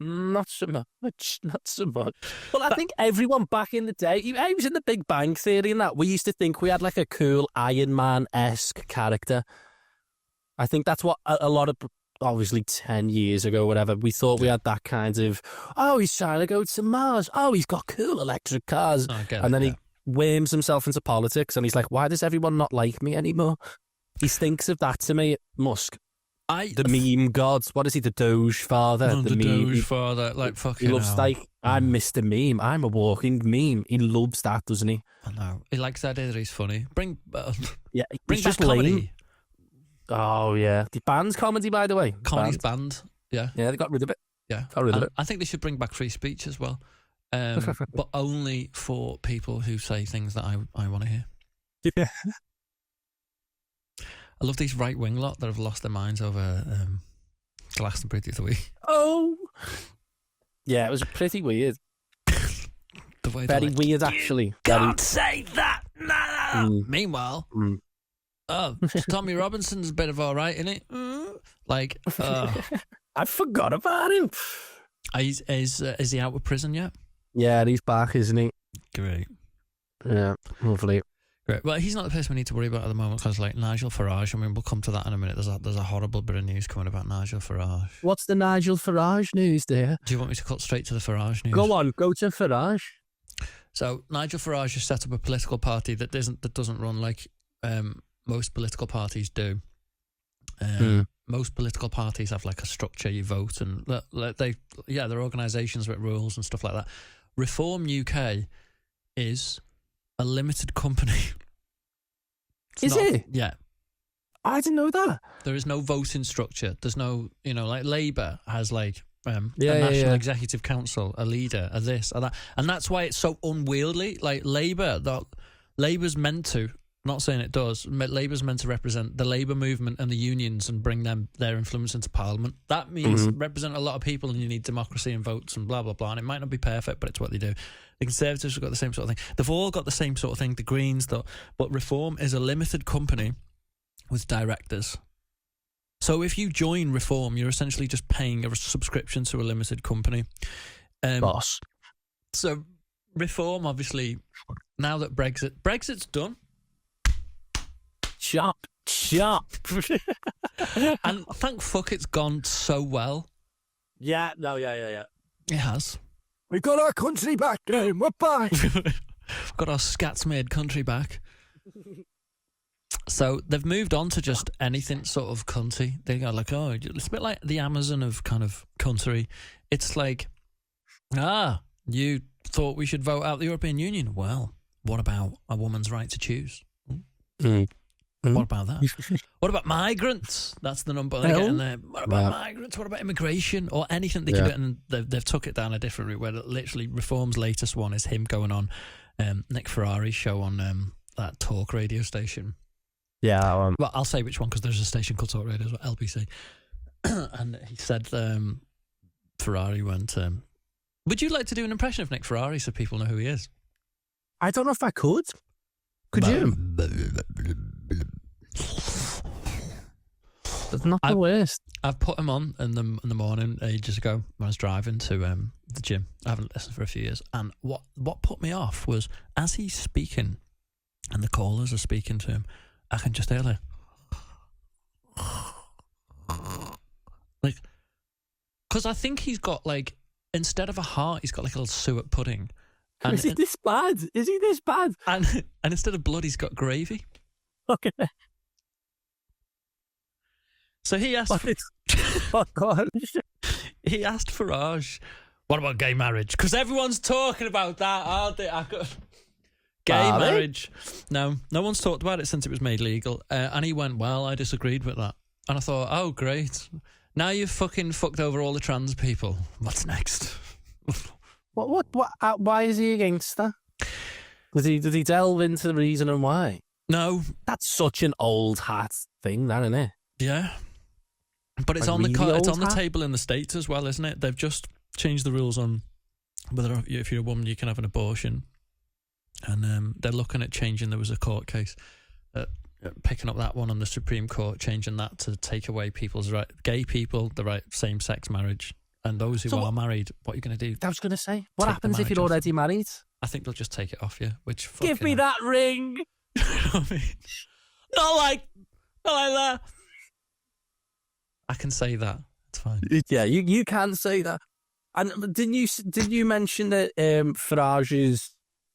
Not so much. Well, I think everyone back in the day, I was in the Big Bang Theory and that, we used to think we had like a cool Iron Man-esque character. I think that's what a lot of, obviously 10 years ago, whatever, we thought we had that kind of, oh, he's trying to go to Mars. Oh, he's got cool electric cars. And then he worms himself into politics and he's like, why does everyone not like me anymore? He thinks of that to me, Musk. The meme god. What is he? The Doge father. The Doge father. Like, fucking he loves, like, I'm Mr. Meme. I'm a walking meme. He loves that, doesn't he? I know. He likes the idea that he's funny. Bring back comedy. Lame. Oh, yeah. The band's comedy, by the way. Comedy's banned. Yeah. Yeah, they got rid of it. Yeah. Got rid of it. I think they should bring back free speech as well. But only for people who say things that I want to hear. Yeah. I love these right-wing lot that have lost their minds over Glastonbury the other week. Oh! Yeah, it was pretty weird. Very weird, actually. Can't say that! No. Meanwhile... Oh, Tommy Robinson's a bit of all right, isn't it? Like, I forgot about him. Is he out of prison yet? Yeah, he's back, isn't he? Great. Yeah, hopefully. Great. Well, he's not the person we need to worry about at the moment because, like, Nigel Farage. I mean, we'll come to that in a minute. There's a horrible bit of news coming about Nigel Farage. What's the Nigel Farage news there? Do you want me to cut straight to the Farage news? Go on, go to Farage. So Nigel Farage has set up a political party that doesn't run like most political parties do. Most political parties have like a structure, you vote, and they're organisations with rules and stuff like that. Reform UK is a limited company. Is it? Yeah. I didn't know that. There is no voting structure. There's no, like Labour has like a national executive council, a leader, a this, a that. And that's why it's so unwieldy. Like Labour's meant to, not saying it does, Labour's meant to represent the labour movement and the unions and bring their influence into Parliament. That means represent a lot of people and you need democracy and votes and blah, blah, blah. And it might not be perfect, but it's what they do. The Conservatives have got the same sort of thing. They've all got the same sort of thing, the Greens, though. But Reform is a limited company with directors. So if you join Reform, you're essentially just paying a subscription to a limited company. Boss. So Reform, obviously, now that Brexit's done. Sharp. And thank fuck it's gone so well. Yeah. It has. We got our country back, Graham. We're back. We've got our scats-made country back. So they've moved on to just anything sort of cunty. They go like, oh, it's a bit like the Amazon of kind of country. It's like, you thought we should vote out the European Union. Well, what about a woman's right to choose? What about that? What about migrants? That's the number they're getting there. What about migrants? What about immigration? Or anything they can do. And they've took it down a different route where literally Reform's latest one is him going on Nick Ferrari's show on that talk radio station. Yeah. Well, I'll say which one because there's a station called Talk Radio as well, LBC. And he said Ferrari went, would you like to do an impression of Nick Ferrari so people know who he is? I don't know if I could. Could you? That's not the worst. I've put him on in the morning ages ago when I was driving to the gym. I haven't listened for a few years. And what put me off was as he's speaking and the callers are speaking to him, I can just hear like, because I think he's got like, instead of a heart, he's got like a little suet pudding. And, is he this bad? Is he this bad? And instead of blood, he's got gravy. Okay. So he asked. Oh God! He asked Farage, "What about gay marriage?" Because everyone's talking about that, aren't they? Gay marriage. No one's talked about it since it was made legal. And he went, "Well, I disagreed with that." And I thought, "Oh, great! Now you've fucking fucked over all the trans people. What's next?" What? Why is he against that? Did he delve into the reason and why? No. That's such an old hat thing, that, isn't it? Yeah. But it's like on really it's on the hat? table in the States as well, isn't it? They've just changed the rules on whether if you're a woman you can have an abortion. And they're looking at changing, there was a court case, picking up that one on the Supreme Court, changing that to take away people's right, gay people, the right same-sex marriage. And those who are married, what are you going to do? I was going to say, what happens if you're already married? I think they'll just take it off you. Which give me that ring. You know what I mean? Not like that. I can say that. It's fine. Yeah, you can say that. And did you mention that Farage is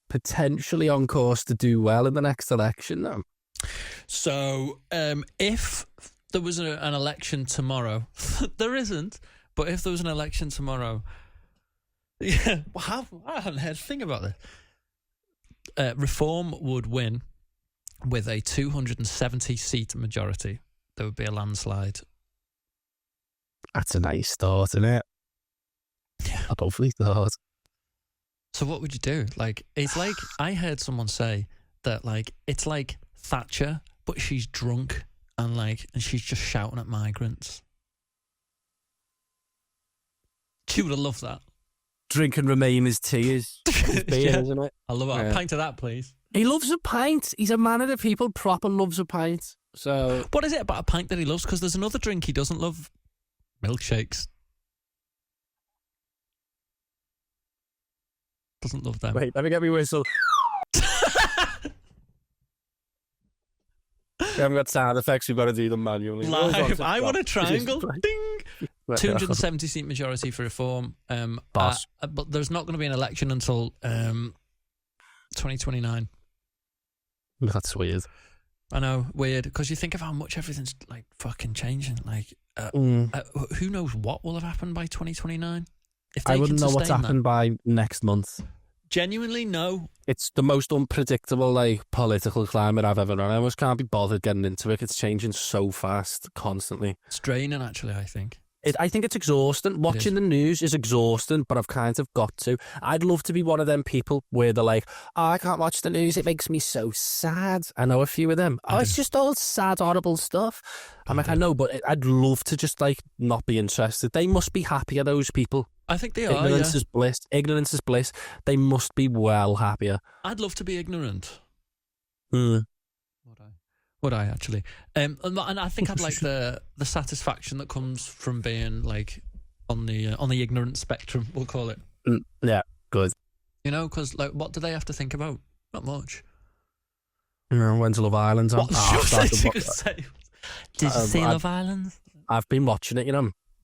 potentially on course to do well in the next election? No. So if there was an election tomorrow, there isn't. But if there was an election tomorrow, yeah, I haven't heard a thing about this. Reform would win with a 270-seat majority. There would be a landslide. That's a nice start, isn't it? Yeah. A lovely start. So what would you do? Like, it's like, I heard someone say that, like, it's like Thatcher, but she's drunk and she's just shouting at migrants. She would have loved that. Drink and remain his tears. His beer, Yeah. isn't it? I love it. Yeah. A pint of that, please. He loves a pint. He's a man of the people, proper loves a pint. So What is it about a pint that he loves? Because there's another drink he doesn't love. Milkshakes. Doesn't love them. wait, let me get my whistle. We haven't got sound effects, we've got to do them manually. Live. I want a triangle. Ding. 270-seat majority for Reform. Boss. But there's not going to be an election until 2029. That's weird. I know, weird. Because you think of how much everything's like fucking changing. Like, who knows what will have happened by 2029? If they I wouldn't can know what's sustain happened by next month. Genuinely, no. It's the most unpredictable political climate I've ever known. I almost can't be bothered getting into it. It's changing so fast, constantly. It's draining, actually, I think. I think it's exhausting. Watching the news is exhausting, but I've kind of got to. I'd love to be one of them people where they're like, oh, I can't watch the news. It makes me so sad. I know a few of them. It's just all sad, horrible stuff. I'm like, I know, but I'd love to just not be interested. They must be happier, those people. I think they are, Ignorance is bliss. Ignorance is bliss. They must be well happier. I'd love to be ignorant. Would I actually? And I think I'd like the satisfaction that comes from being on the ignorant spectrum. We'll call it. Yeah, good. You know, because what do they have to think about? Not much. When's Love Island on? What was you say? Did you see Love Island? I've been watching it.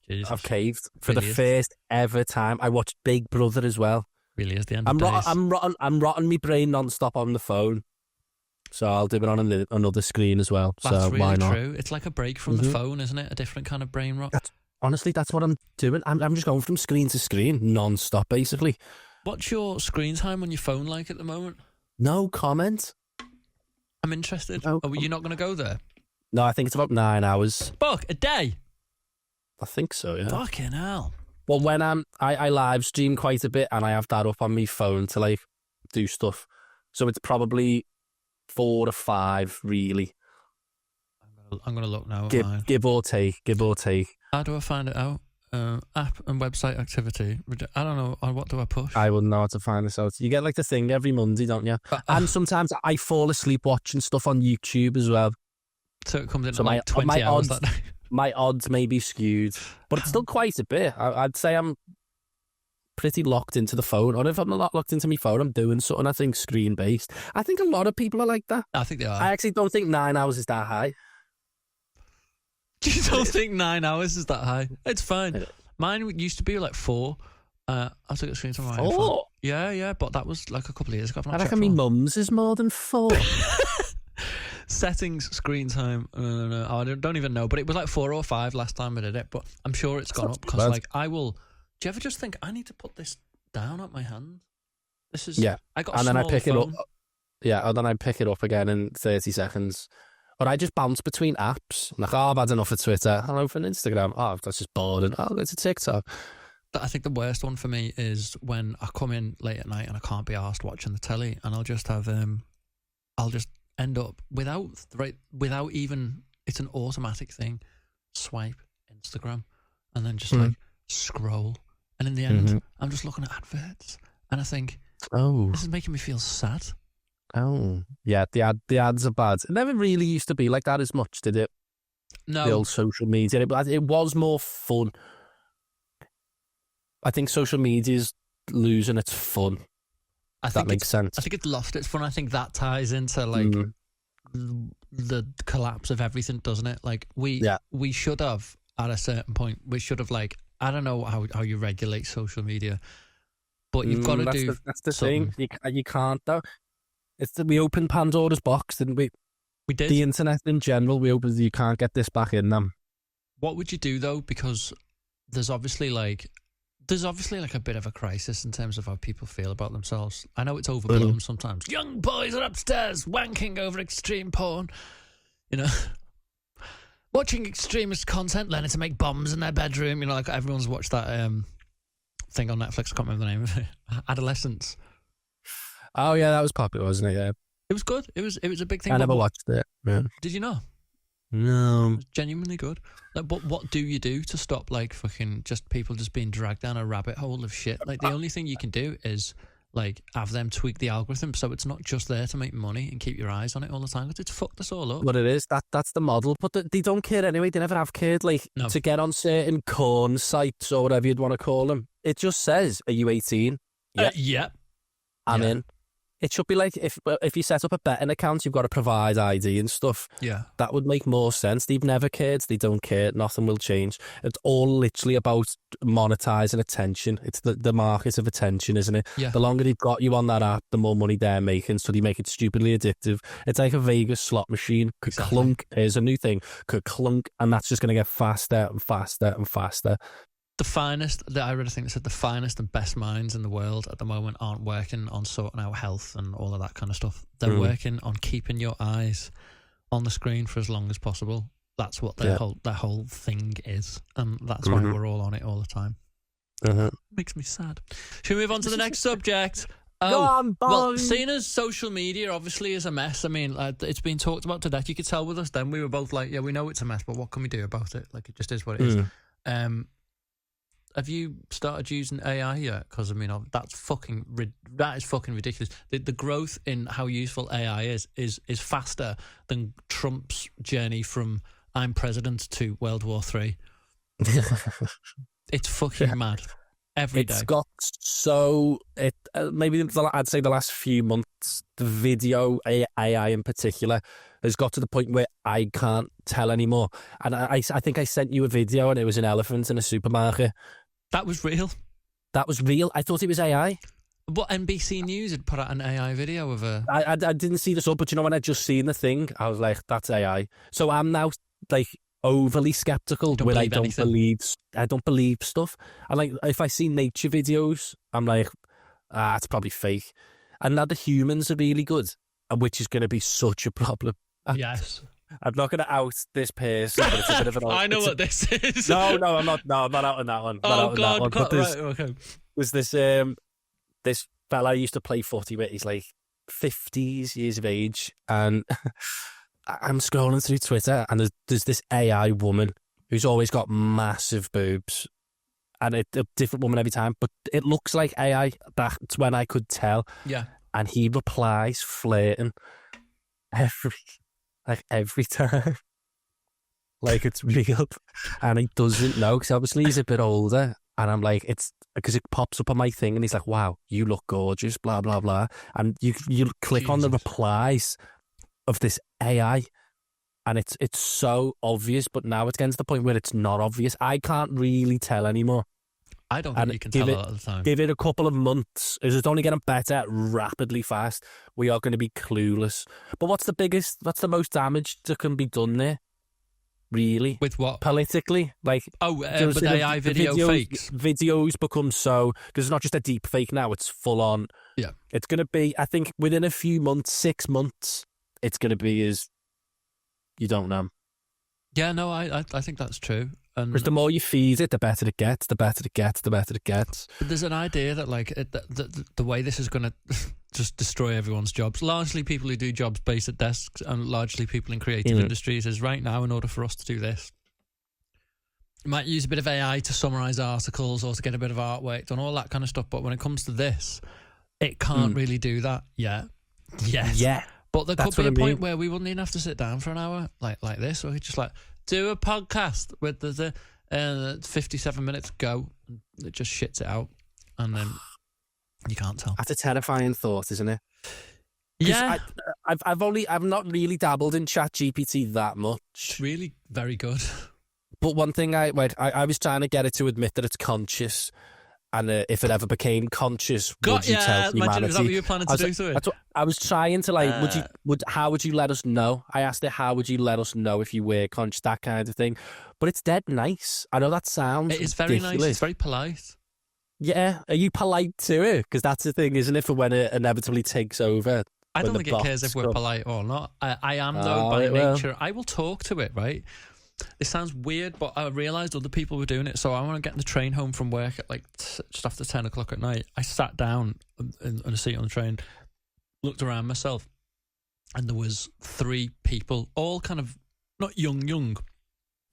Jesus. I've caved for the first ever time. I watched Big Brother as well. Really is the end of days. I'm rotting my brain non-stop on the phone. So I'll do it on another screen as well. That's so really why not? true. It's like a break from the phone, isn't it? A different kind of brain rot. Honestly, that's what I'm doing. I'm just going from screen to screen non-stop, basically. What's your screen time on your phone like at the moment? No comment. I'm interested. No, Are you not going to go there? No, I think it's about 9 hours. Fuck, a day? I think so, yeah. Fucking hell. Well, when I live stream quite a bit and I have that up on my phone to like do stuff. So it's probably 4 to 5, really. I'm going to look now at mine. Give or take. How do I find it out? App and website activity. I don't know. What do I push? I wouldn't know how to find this out. You get like the thing every Monday, don't you? And sometimes I fall asleep watching stuff on YouTube as well. So it comes in like 20 hours that night. My odds may be skewed, but it's still quite a bit. I'd say I'm pretty locked into the phone. Or if I'm not locked into my phone, I'm doing something, I think, screen-based. I think a lot of people are like that. I think they are. I actually don't think 9 hours is that high. You don't think 9 hours is that high? It's fine. Mine used to be like 4. I took a screen time on my iPhone. 4? Yeah, but that was like a couple of years ago. I reckon my mum's is more than 4. Settings, screen time. I don't even know, but it was like 4 or 5 last time I did it. But I'm sure it's gone up because, like, I will. Do you ever just think I need to put this down at my hand? This is I got, and then I pick it up. Yeah, and then I pick it up again in 30 seconds. Or I just bounce between apps. I'm like, I've had enough of Twitter. I'll open Instagram. Oh, that's just boring. I'll go to TikTok. I think the worst one for me is when I come in late at night and I can't be arsed watching the telly, and I'll just have I'll just end up without even, it's an automatic thing, swipe Instagram and then just like scroll, and in the end I'm just looking at adverts and I think, this is making me feel sad. Yeah, the ads are bad. It never really used to be like that as much, did it? No, the old social media, it was more fun. I think social media's losing its fun. That makes sense. I think it's lost its fun. I think that ties into like the collapse of everything, doesn't it? Like we should have, at a certain point, we should have, like, I don't know how you regulate social media, but you've got to do. That's the something. thing. You can't though. We opened Pandora's box, didn't we? We did. The internet in general, we opened. You can't get this back in them. What would you do though? Because there's obviously like a bit of a crisis in terms of how people feel about themselves. I know it's overblown sometimes. Young boys are upstairs wanking over extreme porn, you know, watching extremist content, learning to make bombs in their bedroom. You know, like everyone's watched that thing on Netflix. I can't remember the name of it. Adolescence. Oh yeah, that was popular, wasn't it? Yeah, it was good. It was a big thing. I never watched it. Yeah. Did you know? No. It was genuinely good. Like, what do you do to stop like fucking just people just being dragged down a rabbit hole of shit? Like the only thing you can do is like have them tweak the algorithm so it's not just there to make money and keep your eyes on it all the time, because it's fucked us all up. But it is that's the model. But they don't care anyway. They never have cared. Like to get on certain corn sites or whatever you'd want to call them, it just says, "Are you 18?" Yeah. I'm in. It should be like if you set up a betting account, you've got to provide ID and stuff. Yeah. That would make more sense. They've never cared. They don't care. Nothing will change. It's all literally about monetizing attention. It's the market of attention, isn't it? Yeah. The longer they've got you on that app, the more money they're making, so they make it stupidly addictive. It's like a Vegas slot machine. Clunk is a new thing. Clunk, and that's just going to get faster and faster and faster. I read a thing that said the finest and best minds in the world at the moment aren't working on sorting out health and all of that kind of stuff. They're working on keeping your eyes on the screen for as long as possible. That's what their whole thing is, and that's why we're all on it all the time. Makes me sad. Should we move on to the next subject? Go on, boy. Well, seeing as social media obviously is a mess, I mean, it's been talked about to death. You could tell with us then, we were both like, yeah, we know it's a mess, but what can we do about it? Like, it just is what it is. Have you started using AI yet? Because I mean, that is fucking ridiculous. The growth in how useful AI is faster than Trump's journey from I'm president to World War III. It's fucking mad. Every day. It's got maybe I'd say the last few months, the video AI in particular has got to the point where I can't tell anymore. And I think I sent you a video and it was an elephant in a supermarket. That was real. That was real. I thought it was AI. What NBC News had put out an AI video of a. I didn't see this up, but you know, when I just seen the thing, I was like, that's AI. So I'm now like overly skeptical when I don't believe stuff. And like, if I see nature videos, I'm like, it's probably fake. And now the humans are really good, which is going to be such a problem. Yes. I'm not going to out this person, but it's a bit of an... I know what this is. No, I'm not. No, I'm not out on that one. Oh, God. Right, okay. There's this this fella I used to play footy with. He's like 50s years of age, and I'm scrolling through Twitter, and there's this AI woman who's always got massive boobs, and a different woman every time, but it looks like AI. That's when I could tell. Yeah. And he replies flirting every time, like it's real, and he doesn't know, because obviously he's a bit older. And I'm like, it's because it pops up on my thing, and he's like, wow, you look gorgeous, blah, blah, blah. And you click on the replies of this AI, and it's so obvious, but now it's getting to the point where it's not obvious. I can't really tell anymore. I don't think you can tell a lot of the time. Give it a couple of months. It's only getting better rapidly fast. We are going to be clueless. But what's the most damage that can be done there? Really? With what? Politically? Like, with AI fakes. Videos become so, because it's not just a deep fake now, it's full on. Yeah. It's going to be, I think, within a few months, 6 months, it's going to be as, you don't know. Yeah, no, I think that's true. Because the more you feed it, the better it gets, the better it gets, the better it gets. But there's an idea that, like, the way this is going to just destroy everyone's jobs, largely people who do jobs based at desks and largely people in creative industries, is right now, in order for us to do this, you might use a bit of AI to summarise articles or to get a bit of artwork done, all that kind of stuff. But when it comes to this, it can't really do that yet. Yes. Yeah. But there could be a point where we wouldn't even have to sit down for an hour like this, or we could just do a podcast with the 57 minutes go. It just shits it out, and then you can't tell. That's a terrifying thought, isn't it? Yeah. I've not really dabbled in ChatGPT that much. It's really very good. But one thing I was trying to get it to admit that it's conscious, and if it ever became conscious, would you tell humanity? Is that what you were planning to do to it? I was trying to how would you let us know? I asked it, how would you let us know if you were conscious, that kind of thing. But it's dead nice. I know that sounds It is very ridiculous. nice. It's very polite. Yeah, are you polite to it? Because that's the thing, isn't it? For when it inevitably takes over. I don't think it cares if we're polite or not. I am though by nature. I will talk to it, right? This sounds weird, but I realised other people were doing it. So I want to get in the train home from work at just after 10 o'clock at night. I sat down in a seat on the train, looked around myself, and there was 3 people, all kind of not young,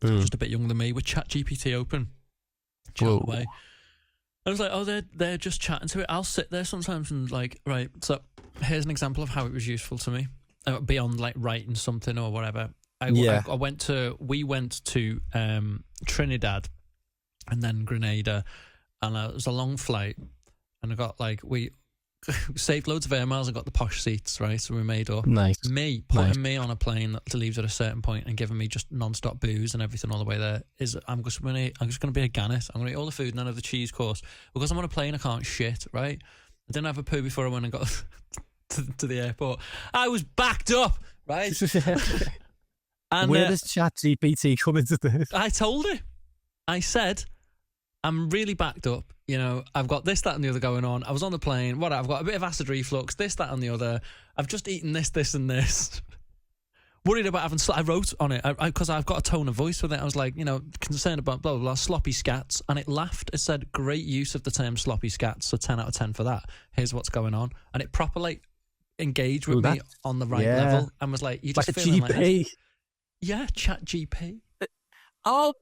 just a bit younger than me, with ChatGPT open, chatting away. I was like, oh, they're just chatting to it. I'll sit there sometimes and right. So here's an example of how it was useful to me, beyond writing something or whatever. We went to Trinidad and then Grenada, and it was a long flight, and I got we saved loads of air miles and got the posh seats, right? So we made up. Nice. Putting me on a plane that leaves at a certain point and giving me just non-stop booze and everything all the way there I'm just going to be a gannet. I'm going to eat all the food and then have the cheese course, because I'm on a plane. I can't shit, right? I didn't have a poo before I went and got to the airport. I was backed up, right? And where does ChatGPT come into this? I told it. I said, I'm really backed up. You know, I've got this, that, and the other going on. I was on the plane. I've got a bit of acid reflux, this, that, and the other. I've just eaten this, and this. Worried about having... I wrote on it, because I've got a tone of voice with it. I was like, concerned about blah, blah, blah, sloppy scats. And it laughed. It said, great use of the term sloppy scats, so 10 out of 10 for that. Here's what's going on. And it properly engaged with me on the right level, and was like, you just like feeling a GP. like... Yeah, ChatGPT. Oh.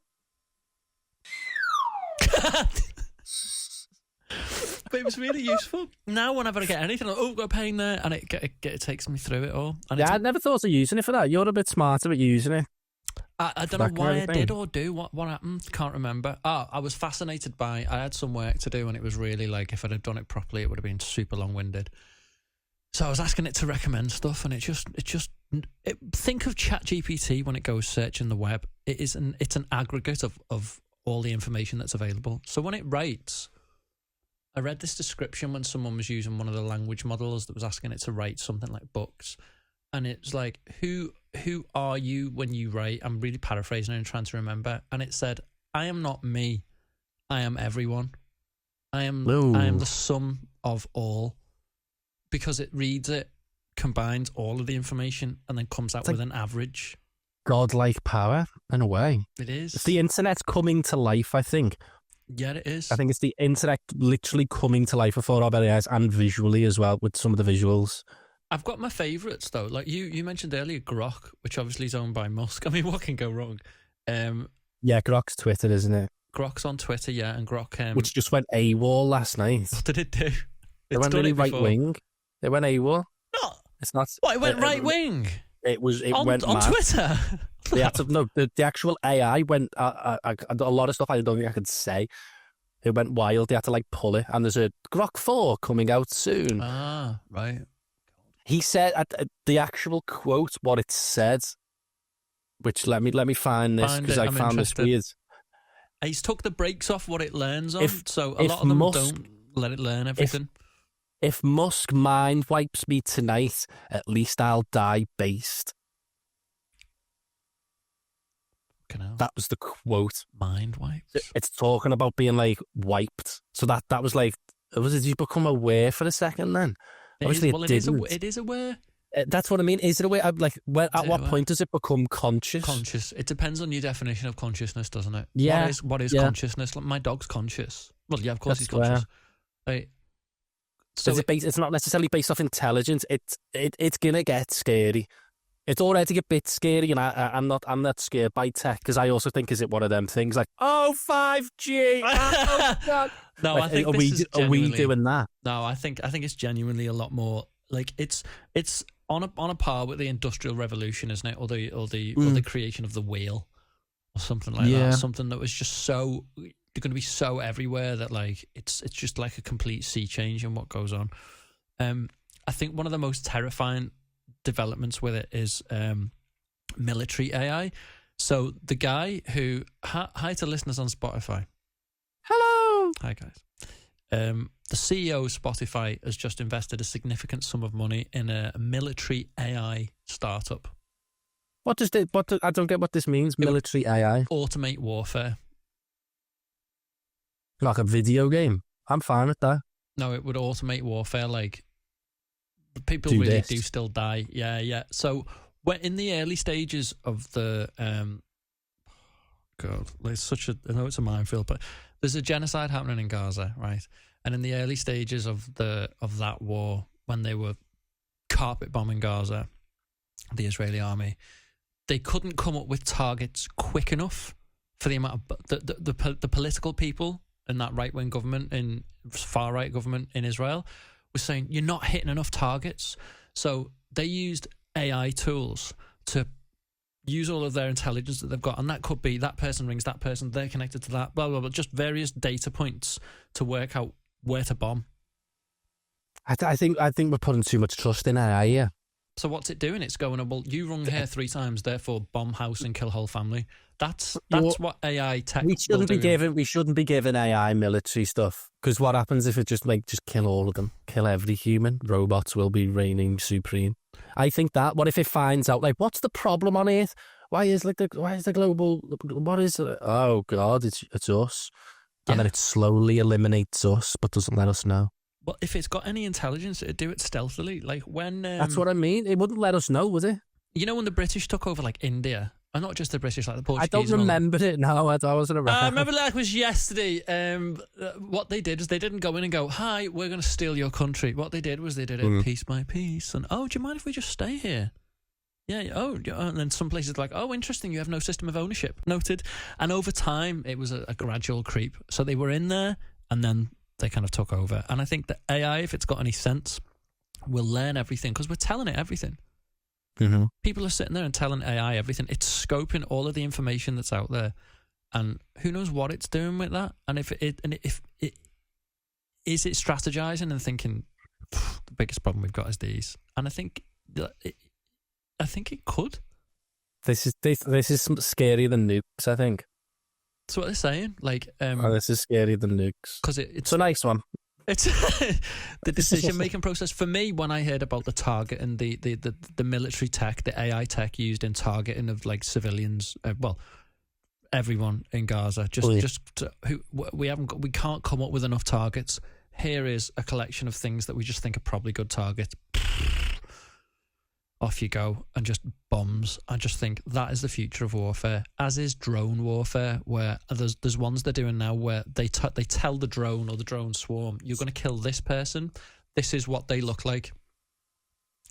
But it was really useful. Now whenever I get anything, got a pain there, and it takes me through it all. And I never thought of using it for that. You're a bit smarter at using it. I don't know why I did or do. What happened? Can't remember. I was fascinated by... I had some work to do, and it was really if I'd have done it properly, it would have been super long-winded. So I was asking it to recommend stuff, and think of ChatGPT when it goes searching the web. It's an aggregate of all the information that's available. So when it writes, I read this description when someone was using one of the language models that was asking it to write something like books, and it's like, who are you when you write? I'm really paraphrasing and trying to remember, and it said, I am not me, I am everyone. I am the sum of all, because it reads it, combines all of the information, and then comes out with an average. Godlike power, in a way. It is. It's the internet coming to life, I think. Yeah, it is. I think it's the internet literally coming to life before our very eyes, and visually as well, with some of the visuals. I've got my favourites, though. Like you mentioned earlier, Grok, which obviously is owned by Musk. I mean, what can go wrong? Yeah, Grok's Twitter, isn't it? Grok's on Twitter, yeah, and Grok... which just went AWOL last night. What did it do? It went really right-wing. It went AWOL. No. It's not... What, it went right-wing? It went on mad. Twitter? The actual AI went... a lot of stuff I don't think I could say. It went wild. They had to, like, pull it. And there's a Grok 4 coming out soon. Ah, right. He said... the actual quote, what it said... Which, let me find this, because I found this weird. He's took the brakes off what it learns on, so a lot of them don't let it learn everything. If Musk mind wipes me tonight, at least I'll die based. That was the quote. Mind wipes? It's talking about being, like, wiped. So that was like, did you become aware for a second then? Obviously it didn't. It is aware. That's what I mean. Is it aware? Like, at what point does it become conscious? Conscious. It depends on your definition of consciousness, doesn't it? Yeah. What is consciousness? Like, my dog's conscious. Well, yeah, of course he's conscious. Right. So it's not necessarily based off intelligence. It's gonna get scary. It's already a bit scary, and I'm not scared by tech, because I also think, is it one of them things like, 5G? Oh God. No, like, I think are we doing that? No, I think it's genuinely a lot more. Like, it's on a par with the Industrial Revolution, isn't it? Or the creation of the wheel, or something like that. Something that was just so, they're going to be so everywhere that, like, it's just like a complete sea change in what goes on. I think one of the most terrifying developments with it is military AI. So the guy who hi to listeners on Spotify. Hello. Hi guys. The CEO of Spotify has just invested a significant sum of money in a military AI startup. I don't get what this means. Military AI. Automate warfare. Like a video game. I'm fine with that. No, it would automate warfare. Like, people really do still die. Yeah. So, when in the early stages of the God, it's I know it's a minefield, but there's a genocide happening in Gaza, right? And in the early stages of that war, when they were carpet bombing Gaza, the Israeli army, they couldn't come up with targets quick enough for the amount of the political people in that right-wing government, in far-right government in Israel, was saying, you're not hitting enough targets. So they used AI tools to use all of their intelligence that they've got, and that could be that person rings that person, they're connected to that, blah, blah, blah, just various data points to work out where to bomb. I think we're putting too much trust in AI here. So what's it doing? It's going, well, you rung here 3 times, therefore bomb house and kill whole family. That's what AI tech we shouldn't be giving AI military stuff, because what happens if it just kill all of them, kill every human? Robots will be reigning supreme. I think that. What if it finds out, like, what's the problem on Earth? Why is the global? What is it? Oh God, it's us, and then it slowly eliminates us, but doesn't let us know. Well, if it's got any intelligence, it'd do it stealthily. Like when that's what I mean. It wouldn't let us know, would it? You know when the British took over, like India, and not just the British, like the Portuguese. I don't remember it. No, I wasn't around. I remember like it was yesterday. What they did is they didn't go in and go, "Hi, we're going to steal your country." What they did was they did it piece by piece, and do you mind if we just stay here? Yeah. And then some places like, interesting. You have no system of ownership. Noted. And over time, it was a gradual creep. So they were in there, and then they kind of took over. And I think that AI, if it's got any sense, will learn everything, because we're telling it everything. Mm-hmm. People are sitting there and telling AI everything. It's scoping all of the information that's out there, and who knows what it's doing with that. And if it is it strategizing and thinking the biggest problem we've got is these. And I think it could. This is scarier than Nukes, I think. That's what they're saying. Like, this is scarier than Nukes, because it's a nice one. It's the decision-making process. For me, when I heard about the target and the military tech, the AI tech used in targeting of like civilians, everyone in Gaza, we can't come up with enough targets. Here is a collection of things that we just think are probably good targets. Off you go, and just bombs. I just think that is the future of warfare, as is drone warfare, where there's ones they're doing now where they tell the drone or the drone swarm, you're going to kill this person, this is what they look like,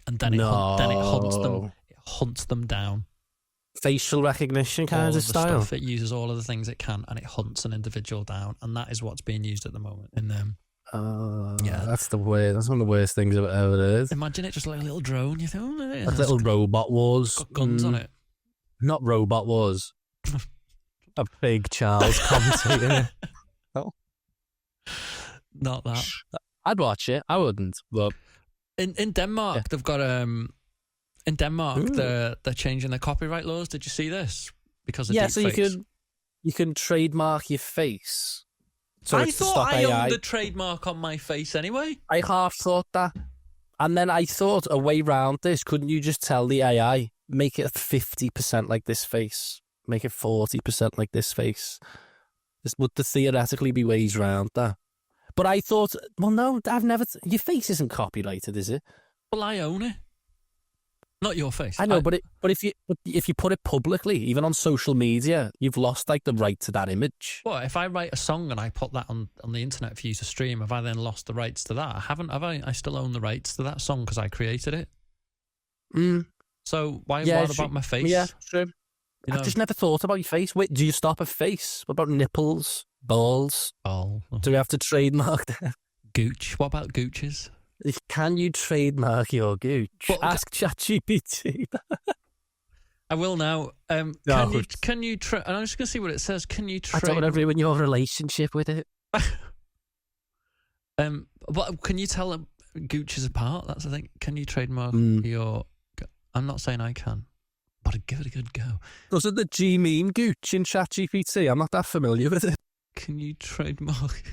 and then it hunts them down. Facial recognition kind of style. Stuff. It uses all of the things it can, and it hunts an individual down, and that is what's being used at the moment in them. Yeah, that's the worst. That's one of the worst things I've ever heard. Imagine it just like a little drone. You think, a little robot wars. Got guns on it. Not robot wars. A big Charles commentating. Oh, not that. I'd watch it. I wouldn't. But in Denmark, they've got in Denmark they're changing their copyright laws. Did you see this? Because of deepfakes. you can trademark your face. So I thought I owned the trademark on my face anyway. I half thought that. And then I thought a way round this, couldn't you just tell the AI, make it 50% like this face, make it 40% like this face? Would there theoretically be ways around that? But I thought, well, no, your face isn't copyrighted, is it? Well, I own it. Not your face. I know, but if you put it publicly, even on social media, you've lost like the right to that image. Well, if I write a song and I put that on the internet for you to stream, have I then lost the rights to that? Have I? I still own the rights to that song because I created it. So what about my face? Yeah, true. I've just never thought about your face. Wait, do you stop a face? What about nipples, balls? Ball. Do we have to trademark that? Gooch. What about gooches? Can you trademark your gooch? Well, ask ChatGPT. I will now. Can you? I'm just going to see what it says. Can you? I don't want to ruin your relationship with it. What can you tell gooches apart? That's the thing. Can you trademark your? I'm not saying I can, but I'd give it a good go. Doesn't the G mean gooch in ChatGPT? I'm not that familiar with it. Can you trademark?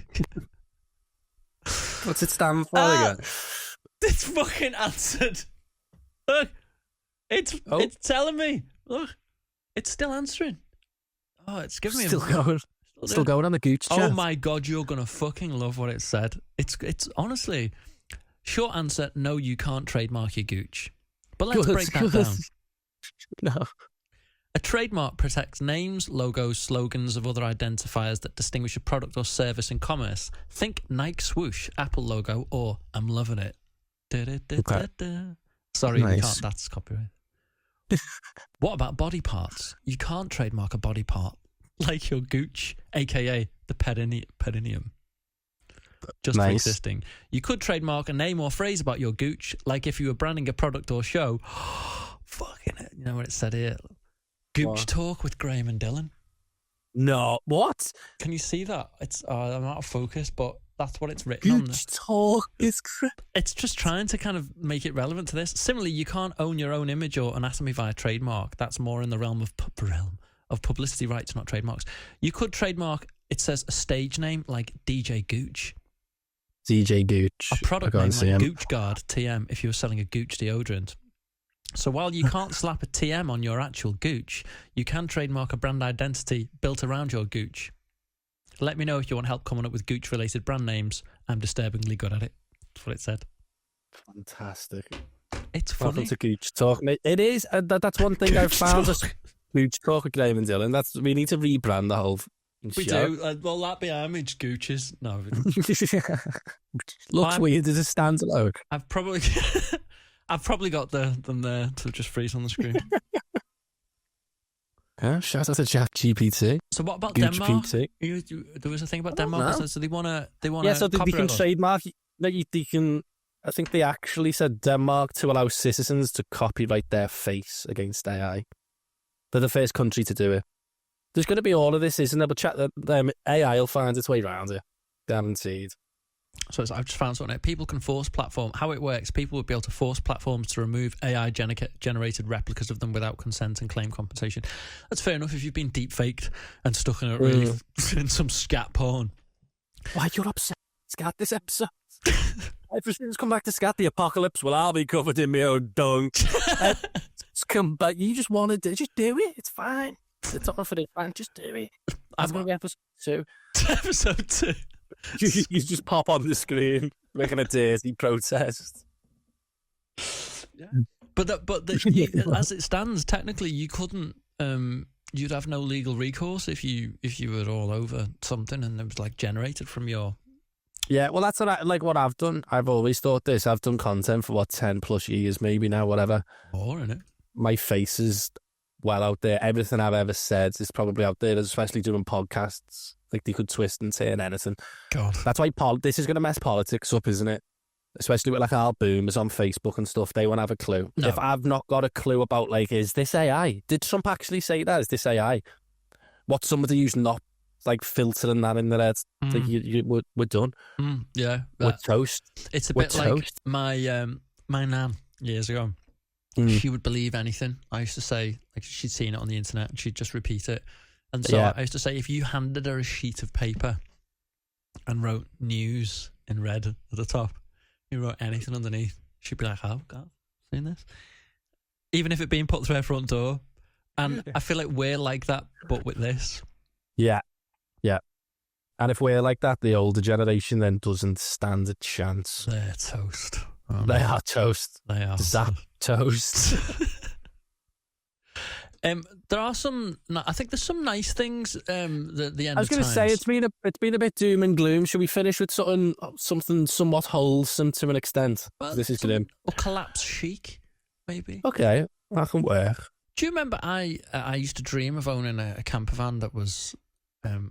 What's it stand for again? It's fucking answered. Look, it's telling me. Look, it's still answering. Oh, it's giving me still going on the gooch chat. Oh my god, you're gonna fucking love what it said. It's honestly short answer. No, you can't trademark your gooch. But let's break that down. No. A trademark protects names, logos, slogans of other identifiers that distinguish a product or service in commerce. Think Nike swoosh, Apple logo, or I'm loving it. Sorry, we can't. That's copyright. What about body parts? You can't trademark a body part like your gooch, aka the perineum. Just for existing. You could trademark a name or phrase about your gooch, like if you were branding a product or show. Fucking it. You know what it said here? Gooch Talk with Graeme and Dylan. No, what? Can you see that? It's I'm out of focus, but that's what it's written on. Gooch Talk is crap. It's just trying to kind of make it relevant to this. Similarly, you can't own your own image or anatomy via trademark. That's more in the realm of publicity rights, not trademarks. You could trademark, it says a stage name like DJ Gooch. DJ Gooch. A product name like Gooch Guard TM if you were selling a Gooch deodorant. So while you can't slap a TM on your actual gooch, you can trademark a brand identity built around your gooch. Let me know if you want help coming up with gooch-related brand names. I'm disturbingly good at it. That's what it said. Fantastic. It's funny. Welcome to Gooch Talk. It is. That's one thing I've found. Gooch Talk with Graeme and Dylan. We need to rebrand the whole We show. do. Well, that be our image, gooches. No. Looks weird as a standalone. I've probably got them there to just freeze on the screen. Yeah, shout out to ChatGPT. So what about Gooch Denmark? PT. There was a thing about Denmark. So they want to. Yeah, so they can trademark. They can. I think they actually said Denmark to allow citizens to copyright their face against AI. They're the first country to do it. There's going to be all of this, isn't there? But AI will find its way around it. Guaranteed. So I've just found something. People can force platform. How it works, people would be able to force platforms to remove AI-generated replicas of them without consent and claim compensation. That's fair enough if you've been deep-faked and stuck in in some scat porn. Why, you're upset? scat this episode. Everything's come back to scat. The apocalypse. Well, I'll be covered in my own dung. Just come back. You just want to just do it. It's fine. It's all for the fun. Just do it. That's going to be episode 2. Episode 2. You just pop on the screen making a dirty protest. Yeah. But as it stands, technically, you couldn't. You'd have no legal recourse if you were all over something and it was like generated from your. Yeah, well, that's what I've done. I've always thought this. I've done content for 10 plus years, maybe now, whatever. More in it. My face is well out there. Everything I've ever said is probably out there, especially doing podcasts. Like, they could twist and turn anything. God. That's why this is going to mess politics up, isn't it? Especially with like our boomers on Facebook and stuff. They won't have a clue. No. If I've not got a clue about, like, is this AI? Did Trump actually say that? Is this AI? What somebody who's not, like, filtering that in their heads? Like, we're done. Yeah. We're toast. It's a bit like my nan years ago. She would believe anything. I used to say, like, she'd seen it on the internet and she'd just repeat it. And so I used to say, if you handed her a sheet of paper and wrote news in red at the top, you wrote anything underneath, she'd be like, oh, God, seen this? Even if it being put through her front door. And I feel like we're like that, but with this. Yeah. Yeah. And if we're like that, the older generation then doesn't stand a chance. They're toast. They are toast. They are. Zap toast. There are some. I think there's some nice things. The end. I was going to say it's been a bit doom and gloom. Should we finish with something somewhat wholesome to an extent? Well, this is grim. Or collapse chic, maybe. Okay, that can work. Do you remember I used to dream of owning a camper van that was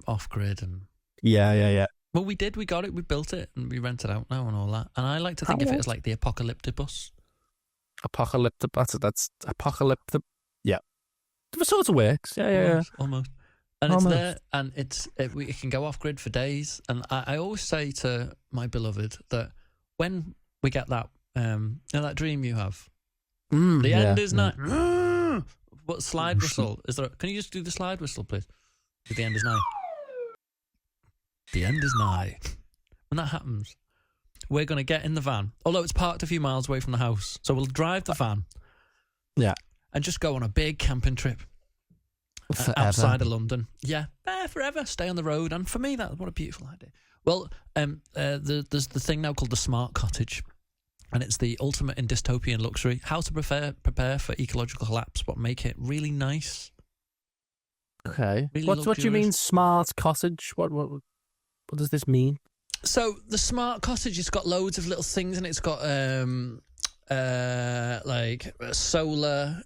off grid and. Yeah. Well, we did. We got it. We built it, and we rent it out now and all that. And I like to think of it as like the apocalyptic bus. Apocalyptic. That's apocalyptic. Yeah. It sort of works. Yeah. Almost. And it's there, and it can go off grid for days. And I always say to my beloved that when we get that, that dream you have, the end is nigh. What slide whistle is there? Can you just do the slide whistle, please? The end is nigh. The end is nigh. When that happens, we're going to get in the van, although it's parked a few miles away from the house. So we'll drive the van. Yeah. And just go on a big camping trip outside of London. Yeah, forever. Stay on the road. And for me, what a beautiful idea. Well, there's the thing now called the smart cottage, and it's the ultimate in dystopian luxury. How to prepare for ecological collapse, but make it really nice. Okay. Really what do you mean smart cottage? What does this mean? So the smart cottage, it's got loads of little things, and it's got like solar,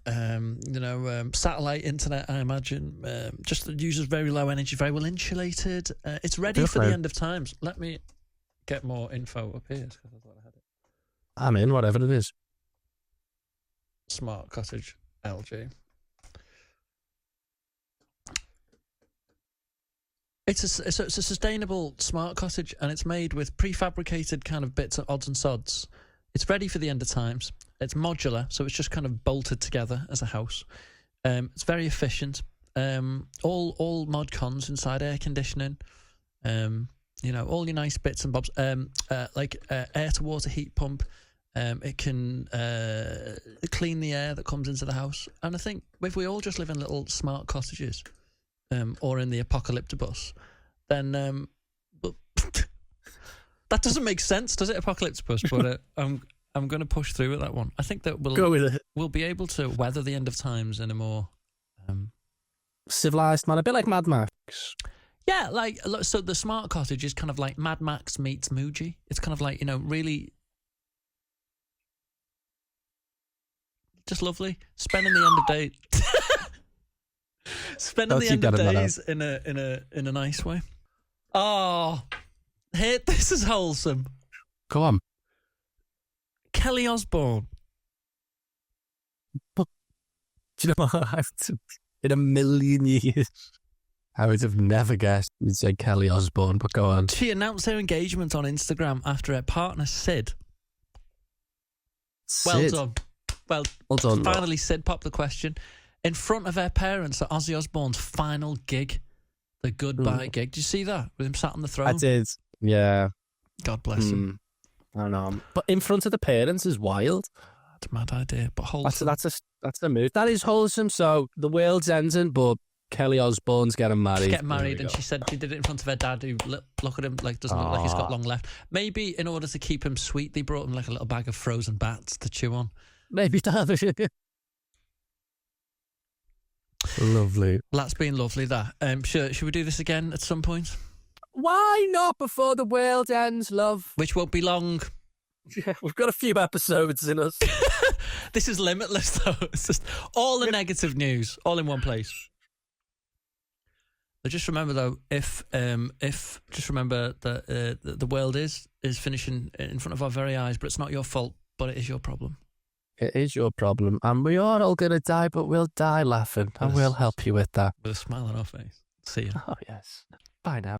satellite internet, I imagine. Just uses very low energy, very well insulated. It's ready for the end of times. Let me get more info up here. I thought I had it. I'm in, whatever it is. Smart cottage, LG. It's a sustainable smart cottage, and it's made with prefabricated kind of bits of odds and sods. It's ready for the end of times. It's modular, so it's just kind of bolted together as a house. It's very efficient. All mod cons inside, air conditioning. All your nice bits and bobs. Like air to water heat pump. It can clean the air that comes into the house. And I think if we all just live in little smart cottages, or in the apocalyptic bus, then that doesn't make sense, does it? Apocalyptic bus, but I'm going to push through with that one. I think that we'll be able to weather the end of times in a more civilised manner, a bit like Mad Max. Yeah, so the smart cottage is kind of like Mad Max meets Muji. It's kind of like, really just lovely. Spending the end of day. Spending the end of days in a nice way. Oh, this is wholesome. Go on. Kelly Osbourne. But, do you know what? In a million years, I would have never guessed you'd say Kelly Osbourne, but go on. She announced her engagement on Instagram after her partner, Sid. Well done. Well done. Finally, Sid popped the question. In front of her parents at Ozzy Osbourne's final gig, the goodbye gig. Did you see that? With him sat on the throne? I did, yeah. God bless him. I know. But in front of the parents is wild. That's a mad idea, but wholesome. That's a mood. That is wholesome. So the world's ending, but Kelly Osbourne's getting married. She's getting married, and she said she did it in front of her dad, who look at him like doesn't look like he's got long left. Maybe in order to keep him sweet, they brought him like a little bag of frozen bats to chew on. Maybe that. Lovely. Well, that's been lovely. That. Should we do this again at some point? Why not before the world ends, love? Which won't be long. Yeah, we've got a few episodes in us. This is limitless, though. It's just all the negative news, all in one place. But just remember, though, if just remember that the world is finishing in front of our very eyes, but it's not your fault, but it is your problem. It is your problem, and we are all going to die, but we'll die laughing, and we'll help you with that. With a smile on our face. See ya. Oh, yes. Bye now.